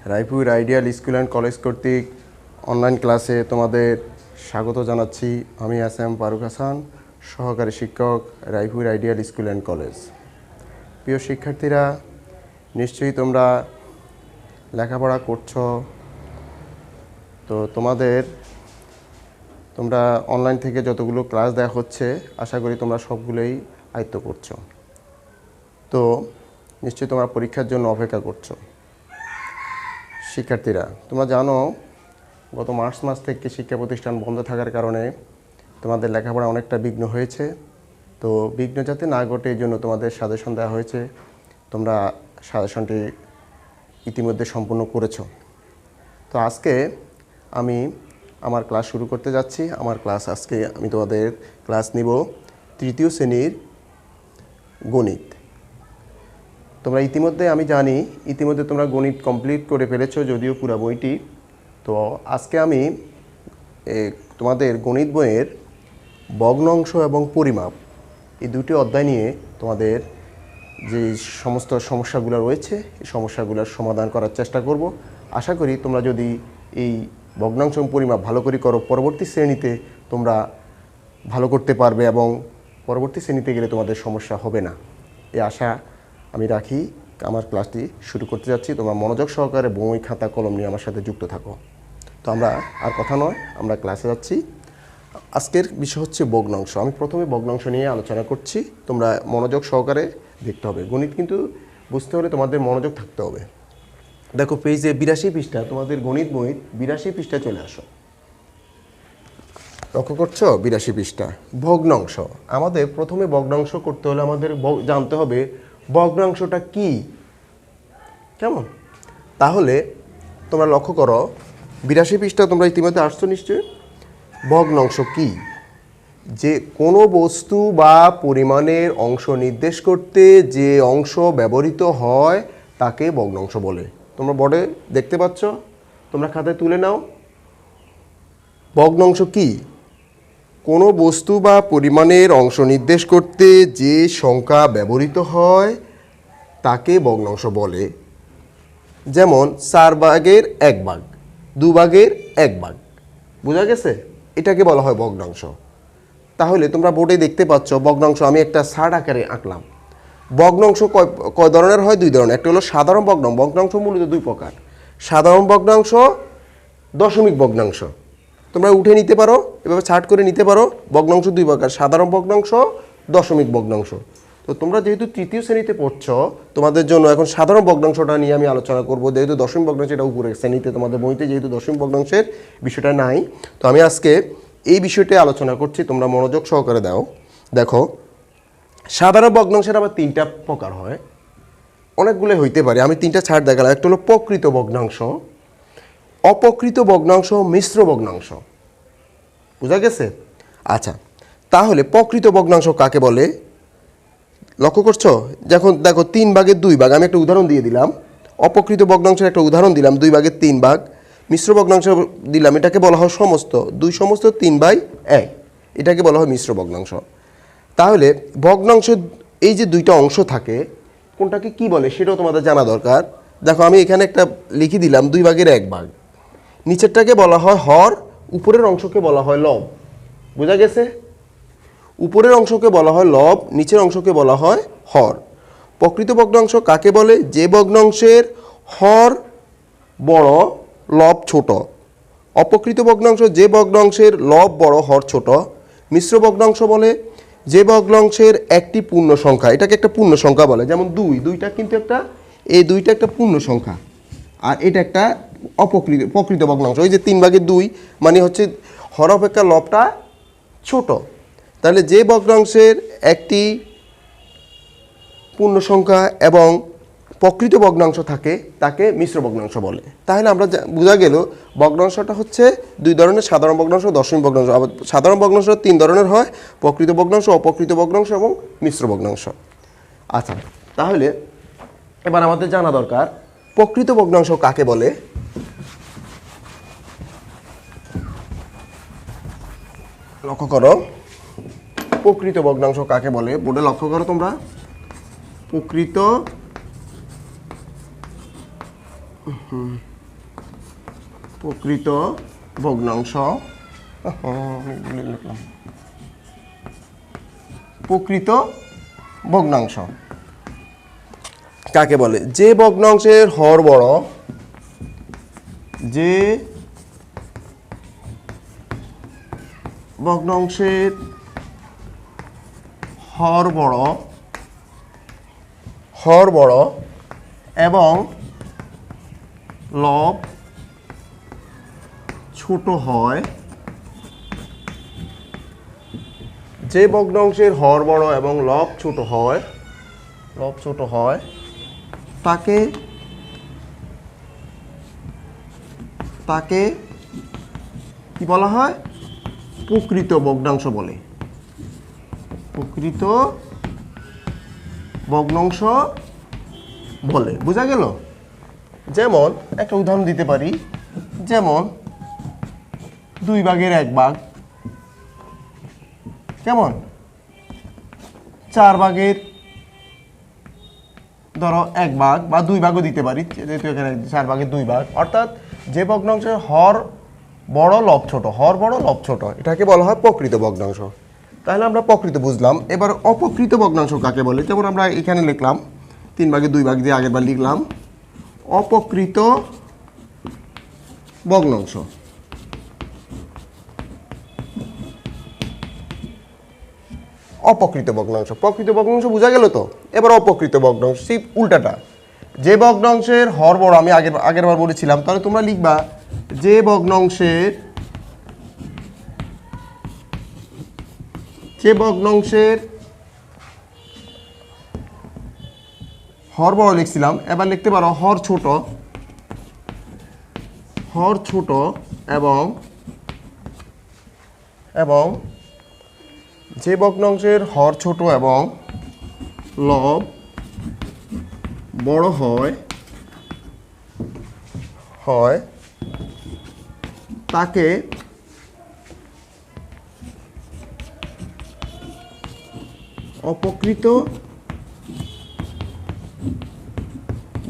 Raipur ideal school and college কর্তৃক online ক্লাসে তোমাদের স্বাগত জানাচ্ছি। আমি এস.এম. ফারুক হাসান, সহকারী শিক্ষক, Raipur ideal school and college. প্রিয় শিক্ষার্থীরা, নিশ্চয়ই তোমরা লেখাপড়া করছো। তো তোমরা অনলাইন থেকে যতগুলো ক্লাস দেওয়া হচ্ছে, আশা করি তোমরা সবগুলোই আয়ত্ত করছো। তো নিশ্চয়ই তোমরা পরীক্ষার জন্য অপেক্ষা করছো। শিক্ষার্থীরা, তোমরা জানো গত মার্চ মাস থেকে শিক্ষা প্রতিষ্ঠান বন্ধ থাকার কারণে তোমাদের লেখাপড়া অনেকটা বিঘ্ন হয়েছে। তো বিঘ্ন যাতে না ঘটে এই জন্য তোমাদের সাজেশন দেওয়া হয়েছে। তোমরা সাজেশনটি ইতিমধ্যে সম্পূর্ণ করেছো। তো আজকে আমি আমার ক্লাস শুরু করতে যাচ্ছি। আজকে আমি তোমাদের ক্লাস নিব তৃতীয় শ্রেণীর গণিত। তোমরা আমি জানি ইতিমধ্যে তোমরা গণিত কমপ্লিট করে ফেলেছো, যদিও পুরো বইটি। তো আজকে আমি তোমাদের গণিত বইয়ের ভগ্নাংশ এবং পরিমাপ এই দুটি অধ্যায় নিয়ে তোমাদের যে সমস্ত সমস্যাগুলো রয়েছে এই সমস্যাগুলোর সমাধান করার চেষ্টা করব। আশা করি তোমরা যদি এই ভগ্নাংশ এবং পরিমাপ ভালো করে করো, পরবর্তী শ্রেণীতে তোমরা ভালো করতে পারবে এবং পরবর্তী শ্রেণীতে গেলে তোমাদের সমস্যা হবে না, এই আশা আমি রাখি। আমার ক্লাসটি শুরু করতে যাচ্ছি। তোমরা মনোযোগ সহকারে বই, খাতা, কলম নিয়ে আমার সাথে যুক্ত থাকো। তো আমরা আর কথা নয়, আমরা ক্লাসে যাচ্ছি। আজকের বিষয় হচ্ছে ভগ্নাংশ। আমি প্রথমে ভগ্নাংশ নিয়ে আলোচনা করছি। তোমরা মনোযোগ সহকারে দেখতে হবে। গণিত কিন্তু বুঝতে হলে তোমাদের মনোযোগ থাকতে হবে। দেখো পেজে 82 পৃষ্ঠা, তোমাদের গণিত বই 82 পৃষ্ঠায় চলে আসো। লক্ষ্য করছো 82 পৃষ্ঠা। ভগ্নাংশ। আমাদের প্রথমে ভগ্নাংশ করতে হলে আমাদের জানতে হবে ভগ্নাংশটা কি। কেমন? তাহলে তোমরা লক্ষ্য করো 82 পৃষ্ঠা তোমরা ইতিমধ্যে আসছো নিশ্চয়ই। ভগ্নাংশ কি? যে কোনো বস্তু বা পরিমাণের অংশ নির্দেশ করতে যে অংশ ব্যবহৃত হয় তাকে ভগ্নাংশ বলে। তোমরা বোর্ডে দেখতে পাচ্ছ, তোমরা খাতায় তুলে নাও। ভগ্নাংশ কি? কোনো বস্তু বা পরিমাণের অংশ নির্দেশ করতে যে সংখ্যা ব্যবহৃত হয় তাকে ভগ্নাংশ বলে। যেমন 4 ভাগের 1 ভাগ, 2 ভাগের 1 ভাগ। বোঝা গেছে? এটাকে বলা হয় ভগ্নাংশ। তাহলে তোমরা বোর্ডে দেখতে পাচ্ছ ভগ্নাংশ আমি একটা সার্ট আকারে আঁকলাম। ভগ্নাংশ কয় ধরনের হয়? 2 ধরনের। একটা হলো সাধারণ ভগ্নাংশ। ভগ্নাংশ মূলত 2 প্রকার: সাধারণ ভগ্নাংশ, দশমিক ভগ্নাংশ। তোমরা উঠে নিতে পারো, এভাবে চার্ট করে নিতে পারো। ভগ্নাংশ 2 প্রকার: সাধারণ ভগ্নাংশ, দশমিক ভগ্নাংশ। তো তোমরা যেহেতু তৃতীয় শ্রেণীতে পড়ছো, তোমাদের জন্য এখন সাধারণ ভগ্নাংশটা নিয়ে আমি আলোচনা করব। যেহেতু দশমিক ভগ্নাংশ এটা উপরে শ্রেণীতে, তোমাদের বইতে যেহেতু দশমিক ভগ্নাংশের বিষয়টা নাই, তো আমি আজকে এই বিষয়টি আলোচনা করছি। তোমরা মনোযোগ সহকারে দেখো সাধারণ ভগ্নাংশের আবার 3টা প্রকার হয়। অনেকগুলো হইতে পারে, আমি 3টা ছাড় দেখালাম। একটা হলো প্রকৃত ভগ্নাংশ, অপ্রকৃত ভগ্নাংশ, মিশ্র ভগ্নাংশ। বোঝা গেছে? আচ্ছা, তাহলে প্রকৃত ভগ্নাংশ কাকে বলে? লক্ষ্য করছো? যখন দেখো 3 ভাগের 2 ভাগ, আমি একটা উদাহরণ দিয়ে দিলাম। অপ্রকৃত ভগ্নাংশের একটা উদাহরণ দিলাম, 2 ভাগের 3 ভাগ। মিশ্র ভগ্নাংশ দিলাম, এটাকে বলা হয় সমস্ত, 2 সমস্ত 3/1, এটাকে বলা হয় মিশ্র ভগ্নাংশ। তাহলে ভগ্নাংশ এই যে 2টা অংশ থাকে, কোনটাকে কি বলে সেটাও তোমাদের জানা দরকার। দেখো আমি এখানে একটা লিখে দিলাম 2 ভাগের 1 ভাগ। নিচেরটাকে বলা হয় হর, উপরের অংশকে বলা হয় লব। বোঝা গেছে? উপরের অংশকে বলা হয় লব, নিচের অংশকে বলা হয় হর। প্রকৃত ভগ্নাংশ কাকে বলে? যে ভগ্নাংশের হর বড়, লব ছোট। অপ্রকৃত ভগ্নাংশ যে ভগ্নাংশের লব বড়, হর ছোট। মিশ্র ভগ্নাংশ বলে যে ভগ্নাংশের একটি পূর্ণ সংখ্যা, এটাকে একটা পূর্ণ সংখ্যা বলে। যেমন 2টা কিন্তু এই 2টা একটা পূর্ণ সংখ্যা, আর এটা একটা প্রকৃত ভগ্নাংশ। ওই যে 3 ভাগের 2 মানে হচ্ছে হর অপেক্ষা লবটা ছোট। তাহলে যে ভগ্নাংশের একটি পূর্ণ সংখ্যা এবং প্রকৃত ভগ্নাংশ থাকে তাকে মিশ্র ভগ্নাংশ বলে। তাহলে আমরা বোঝা গেল ভগ্নাংশটা হচ্ছে 2 ধরনের: সাধারণ ভগ্নাংশ, দশমিক ভগ্নাংশ। আবার সাধারণ ভগ্নাংশ 3 ধরনের হয়: প্রকৃত ভগ্নাংশ, অপ্রকৃত ভগ্নাংশ এবং মিশ্র ভগ্নাংশ। আচ্ছা, তাহলে এবার আমাদের জানা দরকার প্রকৃত ভগ্নাংশ কাকে বলে। লক্ষ্য করো প্রকৃত ভগ্নাংশ কাকে বলে। বোর্ডে লক্ষ্য করো তোমরা। প্রকৃত প্রকৃত ভগ্নাংশ লিখলাম প্রকৃত ভগ্নাংশ কাকে বলে? যে ভগ্নাংশের হর বড়, যে ভগ্নাংশের হর বড় এবং লব ছোট হয়, যে ভগ্নাংশের হর বড় এবং লব ছোট হয় তাকে কি বলা হয়? প্রকৃত ভগ্নাংশ বলে। প্রকৃত ভগ্নাংশ বলে। বোঝা গেল? যেমন একটা উদাহরণ দিতে পারি, যেমন 2 ভাগের 1 ভাগ, কেমন 4 ভাগের ধরো 1 ভাগ বা 2 ভাগও দিতে পারি, যেহেতু এখানে 4 ভাগের 2 ভাগ। অর্থাৎ যে ভগ্নাংশের হর বড় লব ছোট, এটাকে বলা হয় প্রকৃত ভগ্নাংশ। তাহলে আমরা প্রকৃত বুঝলাম। এবার অপ্রকৃত ভগ্নাংশ কাকে বলে? যেমন আমরা এখানে লিখলাম 3 ভাগের 2 ভাগ দিয়ে আগের বার লিখলাম অপ্রকৃত ভগ্নাংশ। অপ্রকৃত ভগ্নাংশ, প্রকৃত ভগ্নাংশ বোঝা গেল তো? এবার অপ্রকৃত ভগ্নাংশ ঠিক উল্টাটা। যে ভগ্নাংশের হর বড়, আমি আগের বার বলেছিলাম, তাহলে তোমরা লিখবা যে ভগ্নাংশের হর বড় লিখছিলাম, এবার লিখতে পারো হর ছোট এবং যে ভগ্নাংশের হর ছোট এবং লব বড় হয় তাকে অপ্রকৃত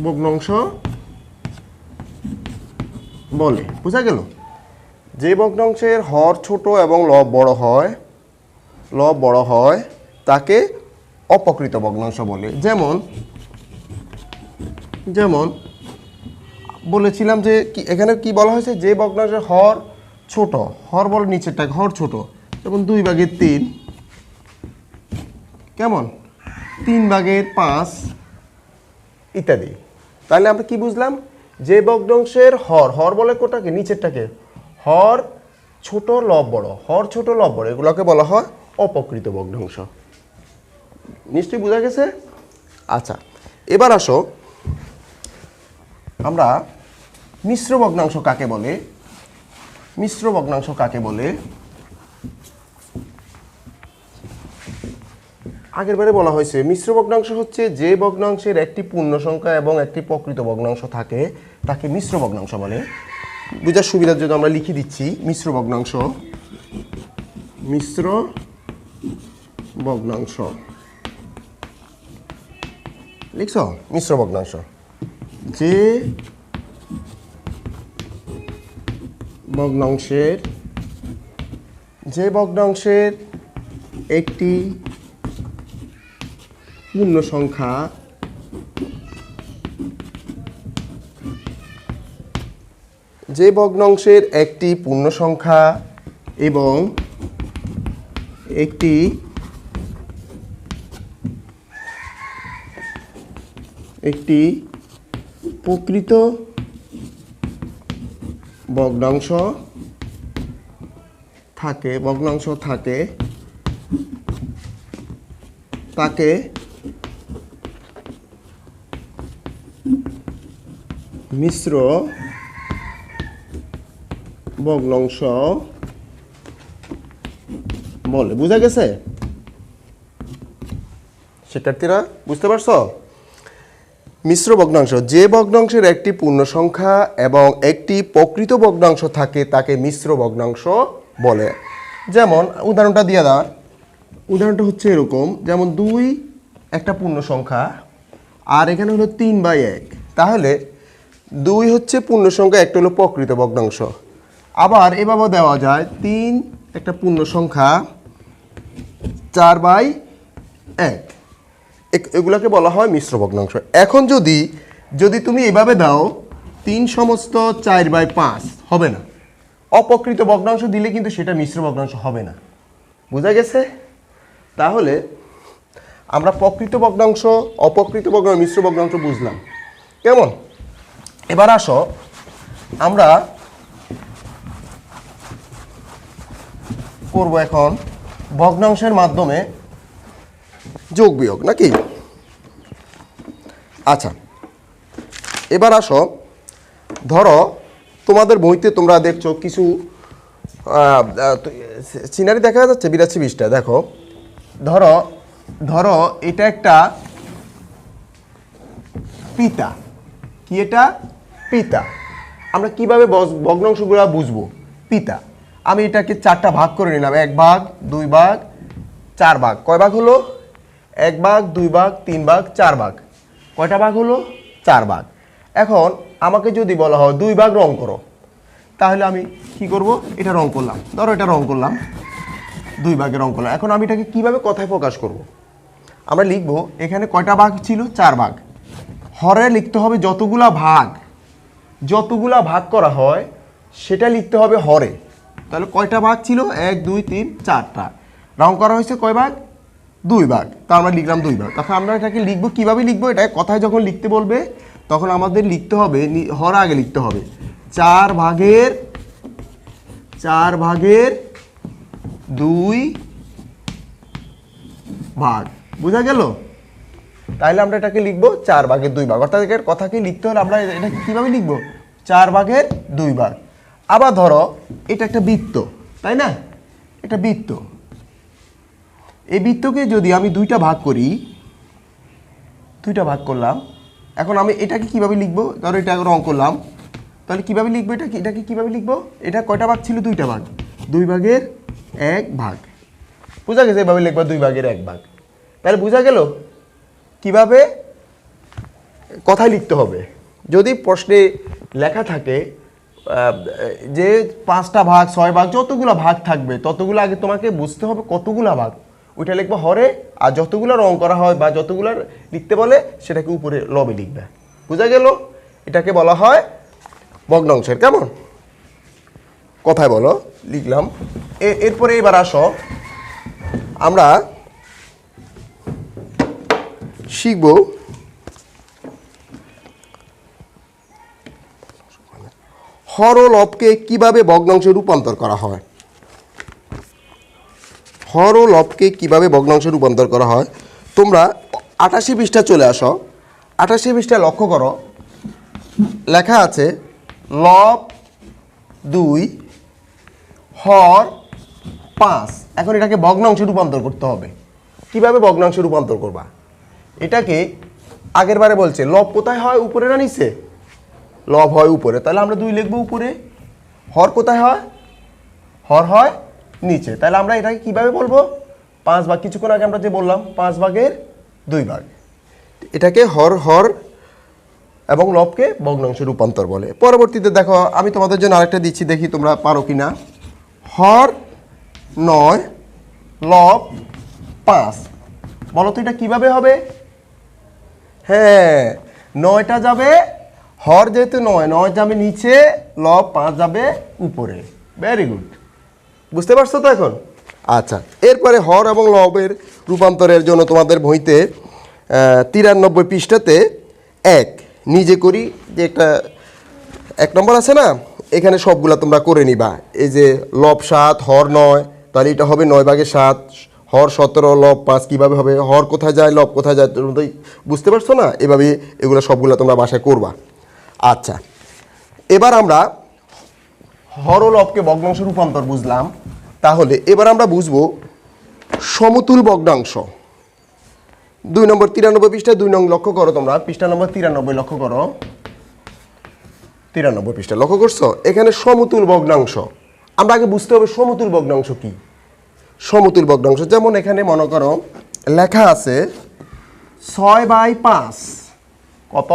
ভগ্নাংশ বলে। বোঝা গেল? যে ভগ্নাংশের হর ছোট এবং লব বড় হয় তাকে অপ্রকৃত ভগ্নাংশ বলে। যেমন বলেছিলাম যে এখানে কি বলা হয়েছে? যে ভগ্নাংশের হর ছোট, হর বড় নিচেরটাকে হর ছোট, যেমন 2 ভাগের 3, কেমন 3 ভাগের 5 ইত্যাদি। তাহলে আমরা কি বুঝলাম? যে ভগ্নাংশের হর বলে কোটাকে? নিচেরটাকে। হর ছোট লব বড়, এগুলোকে বলা হয় অপ্রকৃত ভগ্নাংশ। নিশ্চয়ই বোঝা গেছে? আচ্ছা, এবার আসো আমরা মিশ্র ভগ্নাংশ কাকে বলে। আগের বারে বলা হয়েছে মিশ্র ভগ্নাংশ হচ্ছে যে ভগ্নাংশের একটি পূর্ণ সংখ্যা এবং একটি প্রকৃত ভগ্নাংশ থাকে তাকে মিশ্র ভগ্নাংশ বলে। বোঝার সুবিধার জন্য আমরা লিখে দিচ্ছি মিশ্র ভগ্নাংশ। লিখছ? মিশ্র ভগ্নাংশ যে ভগ্নাংশের একটি পূর্ণ সংখ্যা এবং একটি প্রকৃত ভগ্নাংশ থাকে তাকে মিশ্র ভগ্নাংশ বলে। বোঝা গেছে শিক্ষার্থীরা? বুঝতে পারছো? মিশ্র ভগ্নাংশ যে ভগ্নাংশের একটি পূর্ণ সংখ্যা এবং একটি প্রকৃত ভগ্নাংশ থাকে তাকে মিশ্র ভগ্নাংশ বলে। যেমন উদাহরণটা দিয়ে দাও। উদাহরণটা হচ্ছে এরকম, যেমন 2 একটা পূর্ণ সংখ্যা আর এখানে হলো 3/1, তাহলে 2 হচ্ছে পূর্ণ সংখ্যা, একটা হলো প্রকৃত ভগ্নাংশ। আবার এভাবে দেওয়া যায় 3 একটা পূর্ণ সংখ্যা, 4/1, এগুলোকে বলা হয় মিশ্র ভগ্নাংশ। এখন যদি তুমি এভাবে দাও 3 সমস্ত 4/5 হবে না, অপ্রকৃত ভগ্নাংশ দিলে কিন্তু সেটা মিশ্র ভগ্নাংশ হবে না। বোঝা গেছে? তাহলে আমরা প্রকৃত ভগ্নাংশ, অপ্রকৃত ভগ্নাংশ, মিশ্র ভগ্নাংশ বুঝলাম। কেমন? এবার আসো আমরা করব এখন ভগ্নাংশের মাধ্যমে যোগ বিয়োগ, নাকি? আচ্ছা, এবার আসো, ধরো তোমাদের বইতে তোমরা দেখছো কিছু সিনারি দেখা যাচ্ছে 82-20টা। দেখো, ধরো এটা একটা পিতা। কি এটা? পিতা। আমরা কিভাবে ভগ্নাংশগুলো বুঝবো? পিতা। আমি এটাকে 4টা ভাগ করে নিলাম, 1 ভাগ, 2 ভাগ, 4 ভাগ। কয় ভাগ হলো? 1 ভাগ, 2 ভাগ, 3 ভাগ, 4 ভাগ। কয়টা ভাগ হলো? 4 ভাগ। এখন আমাকে যদি বলা হয় 2 ভাগ রং করো, তাহলে আমি কি করব? এটা রং করলাম, ধরো এটা রং করলাম, 2 ভাগে রং করলাম। এখন আমি এটাকে কিভাবে কথায় প্রকাশ করব? আমরা লিখবো এখানে কয়টা ভাগ ছিল? 4 ভাগ। হরে লিখতে হবে যতগুলা ভাগ করা হয় সেটা লিখতে হবে হরে। তাহলে কয়টা ভাগ ছিল? 1, 2, 3, 4টা। রং করা হয়েছে কয় ভাগ? 2 ভাগ। তা আমরা লিখলাম 2 ভাগ। তখন আমরা এটাকে লিখবো, কিভাবে লিখবো? এটা কথায় যখন লিখতে বলবে তখন আমাদের লিখতে হবে, হর আগে লিখতে হবে 4 ভাগের 2 ভাগ। বোঝা গেল? তাহলে আমরা এটাকে লিখবো 4 ভাগের 2 ভাগ। অর্থাৎ এর কথাকে লিখতে হলে আমরা এটা কিভাবে লিখবো? 4 ভাগের 2 ভাগ। আবার ধরো এটা একটা বৃত্ত, তাই না? এটা বৃত্ত। এই বৃত্তকে যদি আমি 2টা ভাগ করি, 2টা ভাগ করলাম, এখন আমি এটাকে কিভাবে লিখবো? ধরো এটা রং করলাম, তাহলে কিভাবে লিখবো? এটাকে কিভাবে লিখবো? এটা কয়টা ভাগ ছিল? 2টা ভাগ। 2 ভাগের 1 ভাগ। বোঝা গেছে? এভাবে লিখবো 2 ভাগের 1 ভাগ। তাহলে বোঝা গেল কিভাবে কথায় লিখতে হবে। যদি প্রশ্নে লেখা থাকে যে 5টা ভাগ, 6 ভাগ, যতগুলো ভাগ থাকবে ততগুলো আগে তোমাকে বুঝতে হবে কতগুলো ভাগ, ওইটা লিখবো হরে। আর যতগুলো রং করা হয় বা যতগুলো লিখতে বলে সেটাকে উপরে লবে লিখবে। বোঝা গেল? এটাকে বলা হয় ভগ্নাংশের। কেমন? কথায় বলো, লিখলাম। এরপরে এবার আসো, আমরা শিখব হর ও লবকে কিভাবে ভগ্নাংশে রূপান্তর করা হয়। হর ও লবকে কিভাবে ভগ্নাংশে রূপান্তর করা হয়। তোমরা 88 পৃষ্ঠা চলে আসো। 88 পৃষ্ঠা লক্ষ্য করো, লেখা আছে লব 2 হর 5। এখন এটাকে ভগ্নাংশে রূপান্তর করতে হবে। কিভাবে ভগ্নাংশে রূপান্তর করবা? এটাকে আগের বারে বলছে লব কোথায় হয়? উপরে না নিচে? লব হয় উপরে, তাহলে আমরা 2 লিখবো উপরে। হর কোথায় হয়? হর হয় নিচে, তাহলে আমরা এটাকে কিভাবে বলবো? 5 ভাগ। কিছুক্ষণ আগে আমরা যে বললাম 5 ভাগের 2 ভাগ। এটাকে হর এবং লবকে ভগ্নাংশে রূপান্তর বলে। পরবর্তীতে দেখো, আমি তোমাদের জন্য আরেকটা দিচ্ছি, দেখি তোমরা পারো কিনা। হর 9 লব 5। বলো তো এটা কিভাবে হবে? হ্যাঁ, 9টা যাবে, হর যেহেতু 9 যাবে নিচে, লব 5 যাবে উপরে। ভেরি গুড, বুঝতে পারছো তো এখন? আচ্ছা, এরপরে হর এবং লবের রূপান্তরের জন্য তোমাদের বইতে 93 পৃষ্ঠাতে নিজে করি যে একটা 1 নম্বর আছে না, এখানে সবগুলা তোমরা করে নিবা। এই যে লব 7 হর 9, তাহলে এটা হবে 9 ভাগের 7। হর 17 লব 5 কীভাবে হবে? হর কোথায় যায়, লব কোথায় যায়, তোমরা তো বুঝতে পারছো না? এভাবে এগুলো সবগুলো তোমরা বাসায় করবা। আচ্ছা, এবার আমরা হর ও লবকে ভগ্নাংশে রূপান্তর বুঝলাম। তাহলে এবার আমরা বুঝবো সমতুল ভগ্নাংশ। 2 নম্বর 93 পৃষ্ঠা 2 নং লক্ষ্য করো, তোমরা পৃষ্ঠা নম্বর 93 লক্ষ্য করো। 93 পৃষ্ঠা লক্ষ্য করছো? এখানে সমতুল ভগ্নাংশ আমরা আগে বুঝতে হবে সমতুল ভগ্নাংশ কি। সমতুল ভগ্নাংশ যেমন এখানে মনে করো লেখা আছে 6/5। কত?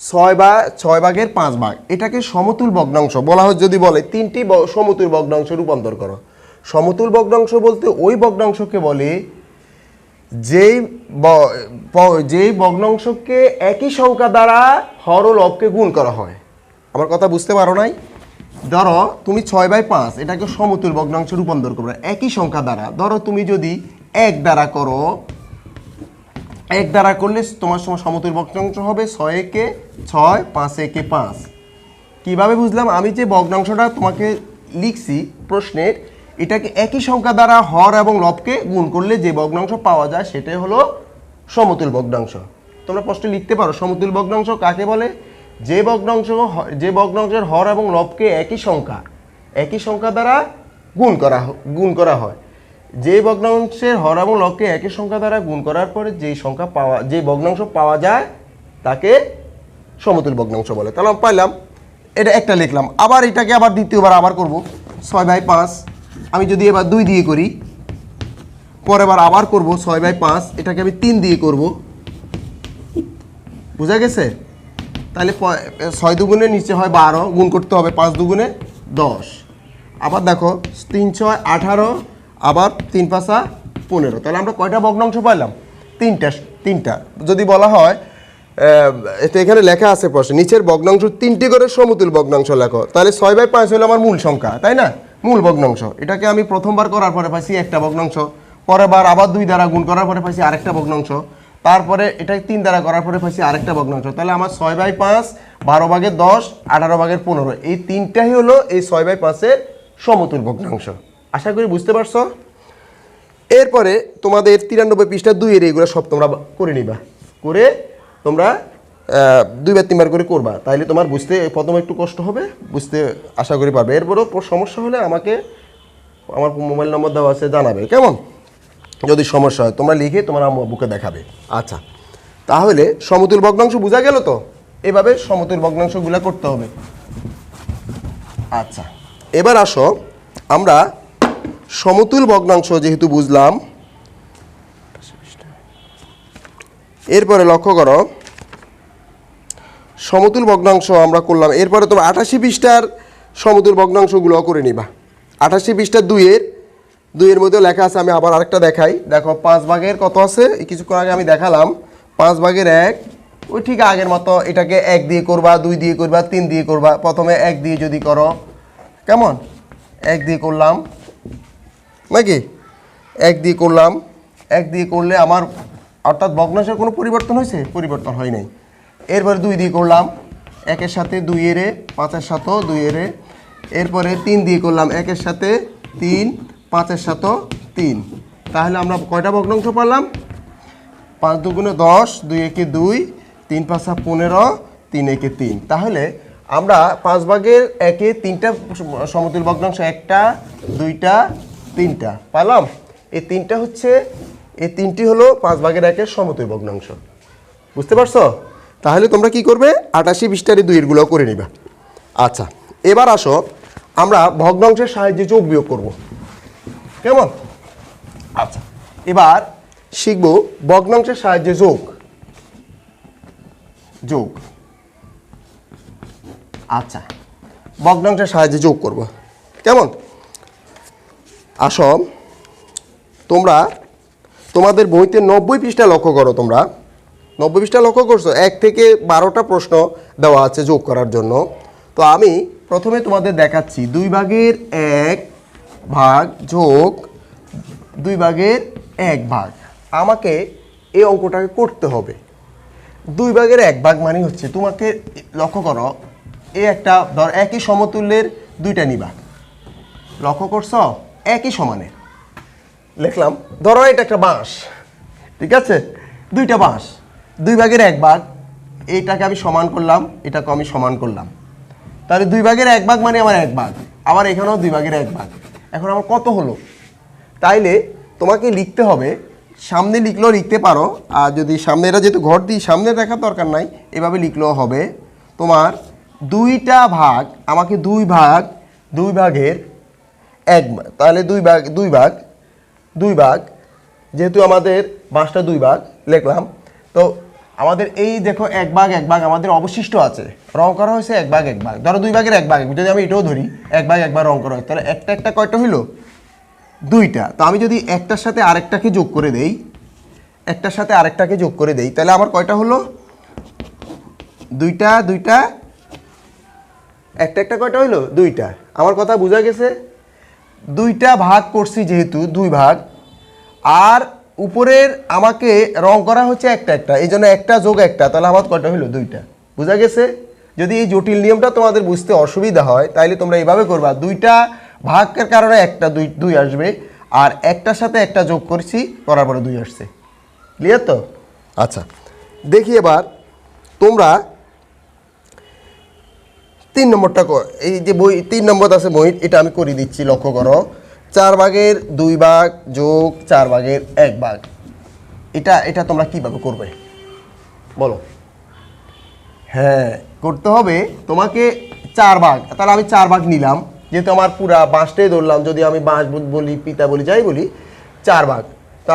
6/5 এটাকে সমতুল ভগ্নাংশ বলা হয়। যদি বলে 3টি সমতুল ভগ্নাংশ রূপান্তর করো। সমতুল ভগ্নাংশ বলতে ওই ভগ্নাংশকে বলে যেই ভগ্নাংশকে একই সংখ্যা দ্বারা হর ও লবকে গুণ করা হয়। আমার কথা বুঝতে পারো নাই? ধরো তুমি 6/5 এটাকে সমতুল ভগ্নাংশে রূপান্তর করবে একই সংখ্যা দ্বারা। ধরো তুমি যদি 1 দ্বারা করো, 1 দ্বারা করলে তোমার সমতুল ভগ্নাংশ হবে 6 6, 5 5। কীভাবে বুঝলাম? আমি যে ভগ্নাংশটা তোমাকে লিখছি প্রশ্নের, এটাকে একই সংখ্যা দ্বারা হর এবং লবকে গুণ করলে যে ভগ্নাংশ পাওয়া যায় সেটাই হলো সমতুল ভগ্নাংশ। তোমরা প্রশ্নে লিখতে পারো সমতুল ভগ্নাংশ কাকে বলে? যে ভগ্নাংশের হর এবং লবকে একই সংখ্যা দ্বারা গুণ করা হয়। যে ভগ্নাংশের হর এবং লবকে একই সংখ্যা দ্বারা গুণ করার পরে যে ভগ্নাংশ পাওয়া যায় তাকে সমতুল ভগ্নাংশ বলে। তাহলে আমি পাইলাম, এটা একটা লিখলাম। আবার এটাকে আবার দ্বিতীয়বার আবার করব 6/5। আমি যদি এবার 2 দিয়ে করি, পরে আবার করব 6/5, এটাকে আমি 3 দিয়ে করব। বুঝা গেছে? তাহলে 6 দুগুণে নিচে হয় 12, গুণ করতে হবে 5 দুগুণে 10। আবার দেখো 3 6 18, আবার 3 5 15। তাহলে আমরা কয়টা ভগ্নাংশ পাইলাম? তিনটা। যদি বলা হয় এটা এখানে লেখা আছে প্রশ্নে, নিচের ভগ্নাংশ 3টি করে সমতুল ভগ্নাংশ লেখো, তাহলে 6/5 হলো আমার মূল সংখ্যা, তাই না? মূল ভগ্নাংশ। এটাকে আমি প্রথমবার করার পরে পাইছি একটা ভগ্নাংশ, পরের বার আবার 2 দ্বারা গুণ করার পরে পাইছি আরেকটা ভগ্নাংশ, তারপরে এটা 3 দ্বারা করার পরে পাইছি আরেকটা ভগ্নাংশ। তাহলে আমার 6/5, 12/10, 18/15 এই তিনটাই হলো এই 6/5-এর সমতুল ভগ্নাংশ। আশা করি বুঝতে পারছো। এরপরে তোমাদের 93 পৃষ্ঠা 2 এর এইগুলো সব তোমরা করে নিবা, করে তোমরা 2-3 বার করে করবা, তাইলে তোমার বুঝতে প্রথমে একটু কষ্ট হবে, বুঝতে আশা করি পারবে। এরপরেও সমস্যা হলে আমাকে আমার মোবাইল নম্বর দেওয়া আছে, জানাবে কেমন। যদি সমস্যা হয় তোমরা লিখে তোমার আম্মুকে দেখাবে। আচ্ছা, তাহলে সমতুল ভগ্নাংশ বোঝা গেল তো? এভাবে সমতুল ভগ্নাংশগুলো করতে হবে। আচ্ছা, এবার আসো আমরা সমতুল ভগ্নাংশ যেহেতু বুঝলাম, এরপরে লক্ষ্য করো সমতুল ভগ্নাংশ আমরা করলাম। এরপরে তোমরা 88 পৃষ্ঠার সমতুল ভগ্নাংশগুলো করে নিবা। 88 পৃষ্ঠা 2 এর মধ্যে লেখা আছে, আমি আবার আরেকটা দেখাই। দেখো 5/এর কত আছে, কিছুক্ষণ আগে আমি দেখালাম 5/1, ওই ঠিক আগের মতো এটাকে 1 দিয়ে করবা, 2 দিয়ে করবা, 3 দিয়ে করবা। প্রথমে 1 দিয়ে যদি করো, কেমন 1 দিয়ে করলাম নাকি, 1 দিয়ে করলাম, 1 দিয়ে করলে আমার অর্থাৎ ভগ্নাংশের কোনো পরিবর্তন হয়েছে? পরিবর্তন হয় নাই। এরপরে 2 দিয়ে করলাম, 1-এর সাথে 2 এরে, 5-এর সাথেও 2 এরে। এরপরে 3 দিয়ে করলাম, 1-এর সাথে 3, 5-এর সাথেও 3। তাহলে আমরা কয়টা ভগ্নাংশ পারলাম? 5 দুগুণে 10, 2 একে 2, 3 5 15, 3 একে 3। তাহলে আমরা 5/1-এ 3টা সমতুল ভগ্নাংশ, 1টা 2টা 3টা পাইলাম। এই 3টি হলো 5/1-এর সমতুল ভগ্নাংশ। বুঝতে পারছো? তাহলে তোমরা কি করবে? 88 পৃষ্ঠার 2-এরগুলো করে নিবা। আচ্ছা, এবার আসো আমরা ভগ্নাংশের সাহায্যে যোগ বিয়োগ করব, কেমন? আচ্ছা, এবার শিখব ভগ্নাংশের সাহায্যে যোগ। আচ্ছা, ভগ্নাংশের সাহায্যে যোগ করব, কেমন? আসো তোমরা তোমাদের বইতে 90 পৃষ্ঠা লক্ষ্য করো। তোমরা 90 পৃষ্ঠা লক্ষ্য করছো? 1 থেকে 12টা প্রশ্ন দেওয়া আছে যোগ করার জন্য। তো আমি প্রথমে তোমাদের দেখাচ্ছি 2/1 যোগ 2/1 আমাকে এই অঙ্কটাকে করতে হবে। 2/1 মানে হচ্ছে, তোমাকে লক্ষ্য করো, এই একটা ধর একই সমতুল্যের 2টা নিবা, লক্ষ্য করছো? একই সমানে লিখলাম। ধরো এটা একটা বাঁশ, ঠিক আছে? 2টা বাঁশ, 2/1 এইটাকে আমি সমান করলাম, এটাকে আমি সমান করলাম। তাহলে 2/1 মানে আমার 1 আবার এখানেও 2/1। এখন আমার কত হলো? তাইলে তোমাকে লিখতে হবে, সামনে লিখলেও লিখতে পারো, আর যদি সামনে এটা যেহেতু ঘর দিই সামনে দেখার দরকার নাই, এভাবে লিখলেও হবে। তোমার 2টা ভাগ, আমাকে 2/1, তাহলে 2 ভাগ, যেহেতু আমাদের বাঁশটা 2 ভাগ লিখলাম, তো আমাদের এই দেখো 1 ভাগ 1 ভাগ আমাদের অবশিষ্ট আছে, রং করা হয়েছে 1 ভাগ 1 ভাগ, ধরো 2 ভাগের 1 ভাগ, যদি আমি এটাও ধরি 1 ভাগ 1 ভাগ রং করা হয়, তাহলে একটা একটা কয়টা হইলো 2টা। তো আমি যদি একটার সাথে আরেকটাকে যোগ করে দেই, একটার সাথে আরেকটাকে যোগ করে দেই, তাহলে আমার কয়টা হলো 2টা 2টা, একটা একটা কয়টা হইলো 2টা। আমার কথা বোঝা গেছে? 2টা ভাগ করছি যেহেতু 2 ভাগ, আর উপরের আমাকে রং করা হচ্ছে একটা একটা, এই জন্য একটা যোগ একটা, তাহলে আমার কয়টা হইলো 2টা। বোঝা গেছে? যদি এই জটিল নিয়মটা তোমাদের বুঝতে অসুবিধা হয় তাহলে তোমরা এইভাবে করবা, 2টা ভাগের কারণে একটা 2 আসবে, আর একটার সাথে একটা যোগ করছি, করার পরে 2 আসছে। ক্লিয়ার তো? আচ্ছা, দেখি এবার তোমরা 3 নম্বরটা, এই যে বই 3 নম্বর আছে বই, এটা আমি করে দিচ্ছি, লক্ষ্য করো। 4 ভাগের 2 ভাগ যোগ 4 ভাগের 1 ভাগ, এটা তোমরা কিভাবে করবে বলো? হ্যাঁ, করতে হবে তোমাকে 4 ভাগ, তাহলে আমি 4 ভাগ নিলাম, যেহেতু আমার পুরা বাঁশটাই ধরলাম, যদি আমি বাঁশ বলি পিতা বলি যাই বলি, 4 ভাগ। তা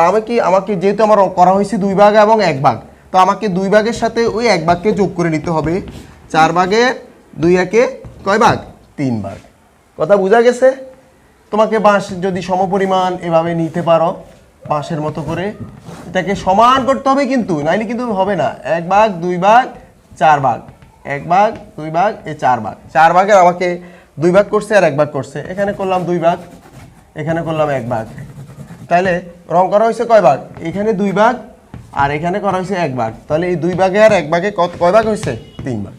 আমাকে যেহেতু আমার করা হয়েছে 2 ভাগ এবং 1 ভাগ, তো আমাকে 2 ভাগের সাথে ওই 1 ভাগকে যোগ করে নিতে হবে। 4 ভাগের 2 একে কয় ভাগ? 3 ভাগ। কথা বোঝা গেছে? তোমাকে বাঁশ যদি সমপরিমাণ এভাবে নিতে পারো, বাঁশের মতো করে এটাকে সমান করতে হবে, কিন্তু নাইলে কিন্তু হবে না। 1 ভাগ 2 ভাগ 4 ভাগ, 1 ভাগ 2 ভাগ, এই 4 ভাগ। 4 ভাগের আমাকে 2 ভাগ করছে আর 1 ভাগ করছে, এখানে করলাম 2 ভাগ, এখানে করলাম 1 ভাগ। তাহলে রং করা হয়েছে কয় ভাগ? এখানে 2 ভাগ আর এখানে করা হয়েছে 1 ভাগ, তাহলে এই 2 ভাগে আর 1 ভাগে কয় ভাগ হয়েছে? 3 ভাগ।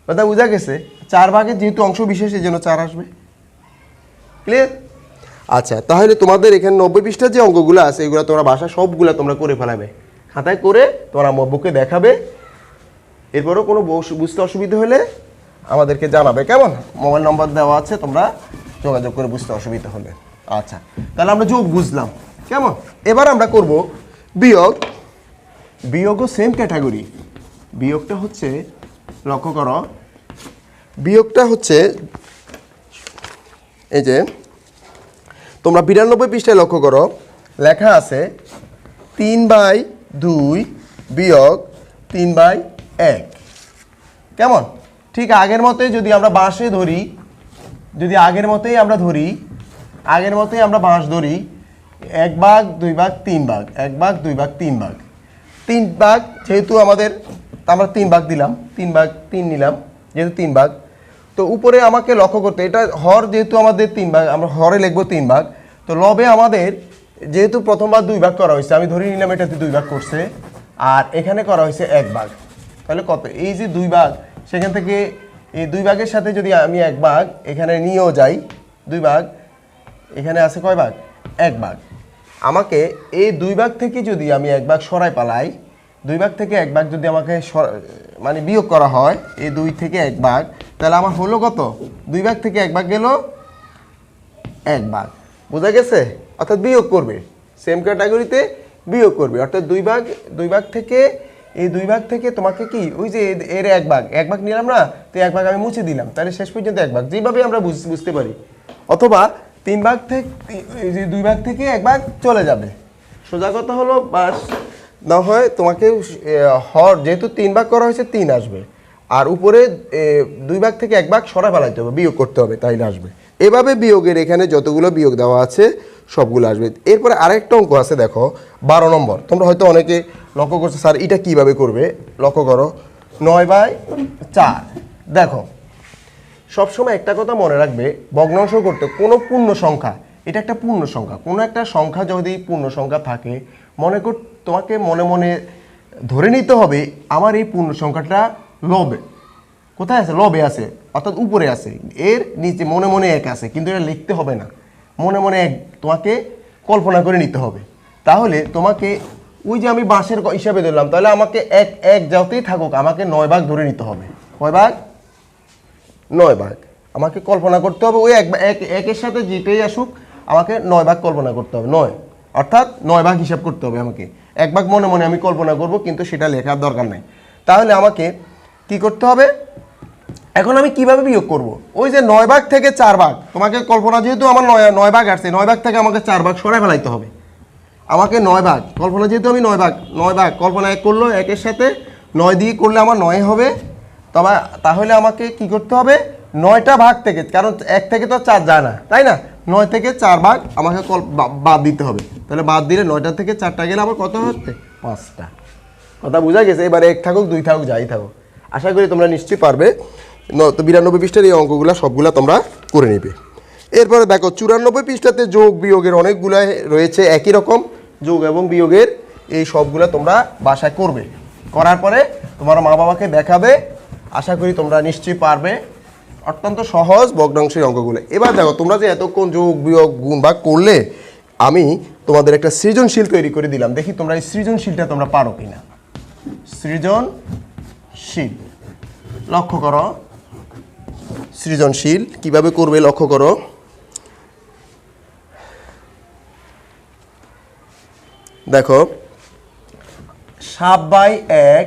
কথা বোঝা গেছে? 4 ভাগের যেহেতু অংশ বিশেষ, এই জন্য 4 আসবে। ক্লিয়ার? আচ্ছা, তাহলে তোমাদের এখানে 90 পৃষ্ঠার যে অঙ্কগুলো আছে এগুলো তোমরা বাসা সবগুলো তোমরা করে ফেলাবে, খাতায় করে তোমরা আম্মুকে দেখাবে। এরপরও কোনো বুঝতে অসুবিধা হলে আমাদেরকে জানাবে, কেমন? মোবাইল নম্বর দেওয়া আছে, তোমরা যোগাযোগ করে বুঝতে অসুবিধা হলে। আচ্ছা, তাহলে আমরা যোগ বুঝলাম, কেমন? এবার আমরা করব বিয়োগ। বিয়োগও সেম ক্যাটাগরি। বিয়োগটা হচ্ছে, লক্ষ্য করো, বিয়োগটা হচ্ছে এই যে তোমরা 92 পৃষ্ঠায় লক্ষ্য করো, লেখা আছে 3/2 বিয়োগ 3/1। কেমন? ঠিক আগের মতোই যদি আমরা বাঁশে ধরি, যদি আগের মতোই আমরা ধরি, আগের মতোই আমরা বাঁশ ধরি, 1 ভাগ 2 ভাগ 3 ভাগ, 1 ভাগ 2 ভাগ 3 ভাগ, 3 ভাগ যেহেতু আমাদের, আমরা 3 ভাগ দিলাম, 3 ভাগ 3 নিলাম, যেহেতু 3 ভাগ। তো উপরে আমাকে লক্ষ্য করতে, এটা হর যেহেতু আমাদের 3 ভাগ, আমরা হরে লিখবো 3 ভাগ। তো লবে আমাদের যেহেতু প্রথমবার 2 ভাগ করা হয়েছে, আমি ধরে নিলাম এটাতে 2 ভাগ করছে, আর এখানে করা হয়েছে 1 ভাগ। তাহলে কত? এই যে 2 ভাগ, সেখান থেকে এই 2 ভাগের সাথে যদি আমি 1 ভাগ এখানে নিয়েও যাই, 2 ভাগ এখানে আছে কয় ভাগ? 1 ভাগ। আমাকে এই 2 ভাগ থেকে যদি আমি 1 ভাগ সরাই পালাই, 2 ভাগ থেকে 1 ভাগ যদি আমাকে মানে বিয়োগ করা হয়, এই 2 থেকে 1 ভাগ, তাহলে আমার হলো কত? 2 ভাগ থেকে 1 ভাগ গেল 1 ভাগ। বোঝা গেছে? অর্থাৎ বিয়োগ করবে, সেম ক্যাটাগরিতে বিয়োগ করবে, অর্থাৎ 2 ভাগ থেকে, এই 2 ভাগ থেকে তোমাকে কি ওই যে এর 1 ভাগ নিলাম না, তো 1 ভাগ আমি মুছে দিলাম, তাহলে শেষ পর্যন্ত 1 ভাগ, যেভাবে আমরা বুঝতে পারি। অথবা 3 ভাগ থেকে, এই যে 2 ভাগ থেকে 1 ভাগ চলে যাবে। সোজা কথা হলো, বাস না হয় তোমাকে হর যেহেতু 3 ভাগ করা হয়েছে 3 আসবে, আর উপরে 2 ভাগ থেকে 1 ভাগ সরা ফেলাইতে হবে, বিয়োগ করতে হবে, তাইলে আসবে। এভাবে বিয়োগের এখানে যতগুলো বিয়োগ দেওয়া আছে সবগুলো আসবে। এরপরে আরেকটা অঙ্ক আছে, দেখো 12 নম্বর। তোমরা হয়তো অনেকে লক্ষ্য করছো, স্যার এটা কিভাবে করবে? লক্ষ্য করো, 9/4। দেখো, সবসময় একটা কথা মনে রাখবে, ভগ্নাংশ করতে কোনো পূর্ণ সংখ্যা, এটা একটা পূর্ণ সংখ্যা, কোনো একটা সংখ্যা যদি পূর্ণ সংখ্যা থাকে, তোমাকে মনে মনে ধরে নিতে হবে আমার এই পূর্ণ সংখ্যাটা লবে। কোথায় আছে? লবে আছে, অর্থাৎ উপরে আছে, এর নিচে মনে মনে 1 আছে, কিন্তু এটা লিখতে হবে না, মনে মনে 1 তোমাকে কল্পনা করে নিতে হবে। তাহলে তোমাকে ওই যে আমি বাঁশের হিসাবে ধরলাম, তাহলে আমাকে 1 যাতেই থাকুক আমাকে 9 ভাগ ধরে নিতে হবে। কয় ভাগ? 9 ভাগ। আমাকে কল্পনা করতে হবে ওই 1-এর সাথে যেটাই আসুক আমাকে 9 ভাগ কল্পনা করতে হবে, 9, অর্থাৎ 9 ভাগ হিসাব করতে হবে আমাকে। 1 ভাগ মনে মনে আমি কল্পনা করব, কিন্তু সেটা লেখার দরকার নাই। তাহলে আমাকে কি করতে হবে? এখন আমি কিভাবে বিয়োগ করব? ওই যে 9 ভাগ থেকে 4 ভাগ, তোমাকে কল্পনা, যেহেতু আমার 9 ভাগ আসছে, 9 ভাগ থেকে আমাকে 4 ভাগ সরাই ফেলাইতে হবে। আমাকে 9 ভাগ, কল্পনা যেহেতু আমি 9 ভাগ কল্পনা 1 করলো, 1-এর সাথে 9 দিয়ে করলে আমার 9 হবে। তবে তাহলে আমাকে কি করতে হবে, 9টা ভাগ থেকে, কারণ 1 থেকে তো 4 যায় না, তাই না, 9 থেকে 4 ভাগ আমাকে বাদ দিতে হবে। তাহলে বাদ দিলে 9টা থেকে 4টা গেলে আমার কত হচ্ছে, 5টা। কথা বোঝা গেছে? এবারে 1 থাকুক 2 থাকুক যাই থাকুক, আশা করি তোমরা নিশ্চয়ই পারবে। তো 92 পৃষ্ঠার এই অঙ্কগুলো সবগুলা তোমরা করে নেবে। এরপরে দেখো 94 পৃষ্ঠাতে যোগ বিয়োগের অনেকগুলো রয়েছে একই রকম, যোগ এবং বিয়োগের এই সবগুলো তোমরা বাসায় করবে। করার পরে তোমার মা বাবাকে দেখাবে, আশা করি তোমরা নিশ্চয়ই পারবে। অত্যন্ত সহজ ভগ্নাংশের অঙ্কগুলো। এবার দেখো তোমরা যে এতক্ষণ যোগ বিয়োগ গুণ ভাগ করলে, আমি তোমাদের একটা সৃজনশীল তৈরি করে দিলাম, দেখি তোমরা এই সৃজনশীলটা তোমরা পারো কিনা। সৃজনশীল, লক্ষ্য করো সৃজনশীল কিভাবে করবে, লক্ষ্য করো। দেখো 7/1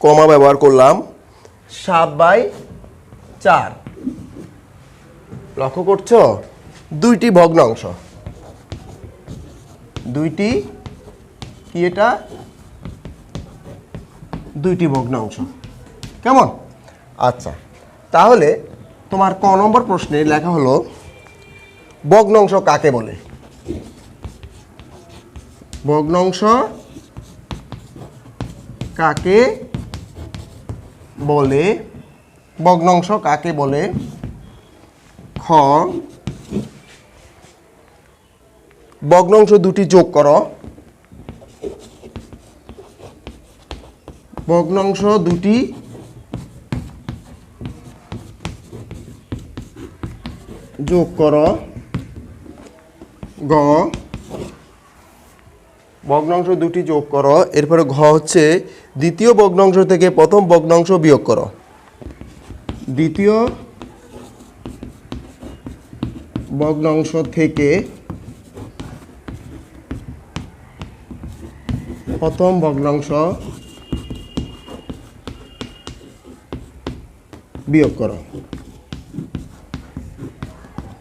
কমা ব্যবহার করলাম, 7/4, লক্ষ্য করছো, দুইটি ভগ্নাংশ, দুইটি কি, এটা দুইটি ভগ্নাংশ, কেমন? আচ্ছা, তাহলে তোমার ক নম্বর প্রশ্নে লেখা হলো ভগ্নাংশ কাকে বলে। ভগ্নাংশ কাকে বলে, ভগ্নাংশ কাকে বলে। খ, ভগ্নাংশ দুটি যোগ করো, ভগ্নাংশ দুটি যোগ করো। গ, ভগ্নাংশ দুটি যোগ করো। এরপরে ঘ হচ্ছে দ্বিতীয় ভগ্নাংশ থেকে প্রথম ভগ্নাংশ বিয়োগ করো। দ্বিতীয় ভগ্নাংশ থেকে প্রথম ভগ্নাংশ বিয়োগ করো,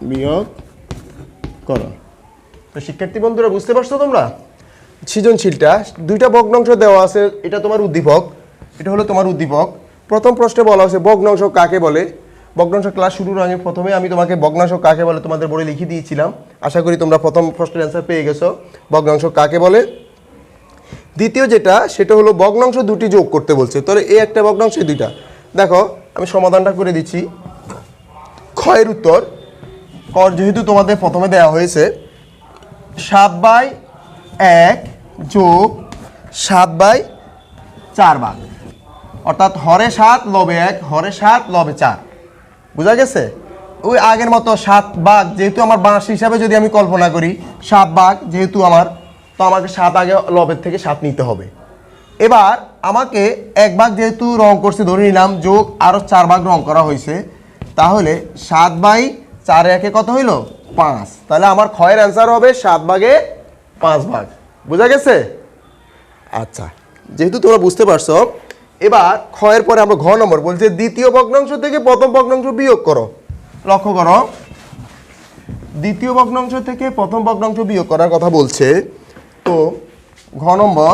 বিয়োগ করো। তো শিক্ষার্থী বন্ধুরা বুঝতে পারছো তোমরা সৃজনশীলটা, দুইটা ভগ্নাংশ দেওয়া আছে, এটা তোমার উদ্দীপক, এটা হলো তোমার উদ্দীপক। প্রথম প্রশ্নে বলা হয়েছে ভগ্নাংশ কাকে বলে। ভগ্নাংশ ক্লাস শুরুর আগে প্রথমে আমি তোমাকে ভগ্নাংশ কাকে বলে তোমাদের বোর্ডে লিখে দিয়েছিলাম, আশা করি তোমরা প্রথম প্রশ্নের অ্যান্সার পেয়ে গেছো, ভগ্নাংশ কাকে বলে। দ্বিতীয় যেটা, সেটা হলো ভগ্নাংশ দুটি যোগ করতে বলছে, তাহলে এই একটা ভগ্নাংশ দুইটা। দেখো আমি সমাধানটা করে দিচ্ছি। ক্ষয়ের উত্তর, কর যেহেতু তোমাদের প্রথমে দেওয়া হয়েছে 7/1 যোগ 7/4 ভাগ, অর্থাৎ হরে 7 লবে 1, হরে 7 লবে 4, বুঝা গেছে? ওই আগের মতো 7 ভাগ, যেহেতু আমার বাঁশ হিসাবে যদি আমি কল্পনা করি 7 ভাগ যেহেতু আমার, তো আমাকে 7 আগে লবের থেকে 7 নিতে হবে। এবার আমাকে 1 ভাগ যেহেতু রং করছে ধরে নিলাম, যোগ আরও 4 ভাগ রং করা হয়েছে, তাহলে 7/4 একে কত হইল, 5। তাহলে আমার ক্ষয়ের অ্যান্সার হবে 7/5 ভাগ, বুঝা গেছে? আচ্ছা, যেহেতু তোমরা বুঝতে পারছো, এবার ক্ষয়ের পরে আমরা ঘ নম্বর বলছে দ্বিতীয় ভগ্নাংশ থেকে প্রথম ভগ্নাংশ বিয়োগ করো। লক্ষ্য করো, দ্বিতীয় ভগ্নাংশ থেকে প্রথম ভগ্নাংশ বিয়োগ করার কথা বলছে। তো ঘ নম্বর,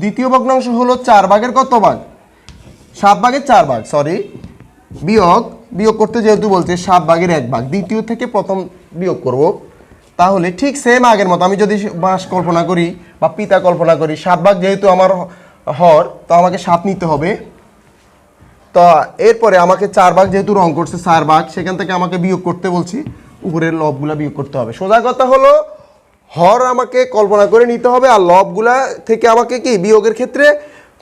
দ্বিতীয় ভগ্নাংশ হলো 4 ভাগের কত ভাগ, 7/4 ভাগ, সরি, বিয়োগ করতে যেহেতু বলছে 7/1 ভাগ, দ্বিতীয় থেকে প্রথম বিয়োগ করব। তাহলে ঠিক সেম আগের মতো আমি যদি বাঁশ কল্পনা করি বা পিতা কল্পনা করি, 7 ভাগ যেহেতু আমার হর, তো আমাকে 7 নিতে হবে। তো এরপরে আমাকে 4 ভাগ যেহেতু রং করছে 4 ভাগ, সেখান থেকে আমাকে বিয়োগ করতে বলছি, উপরের লবগুলা বিয়োগ করতে হবে। সোজা কথা হলো হর আমাকে কল্পনা করে নিতে হবে, আর লবগুলা থেকে আমাকে কি বিয়োগের ক্ষেত্রে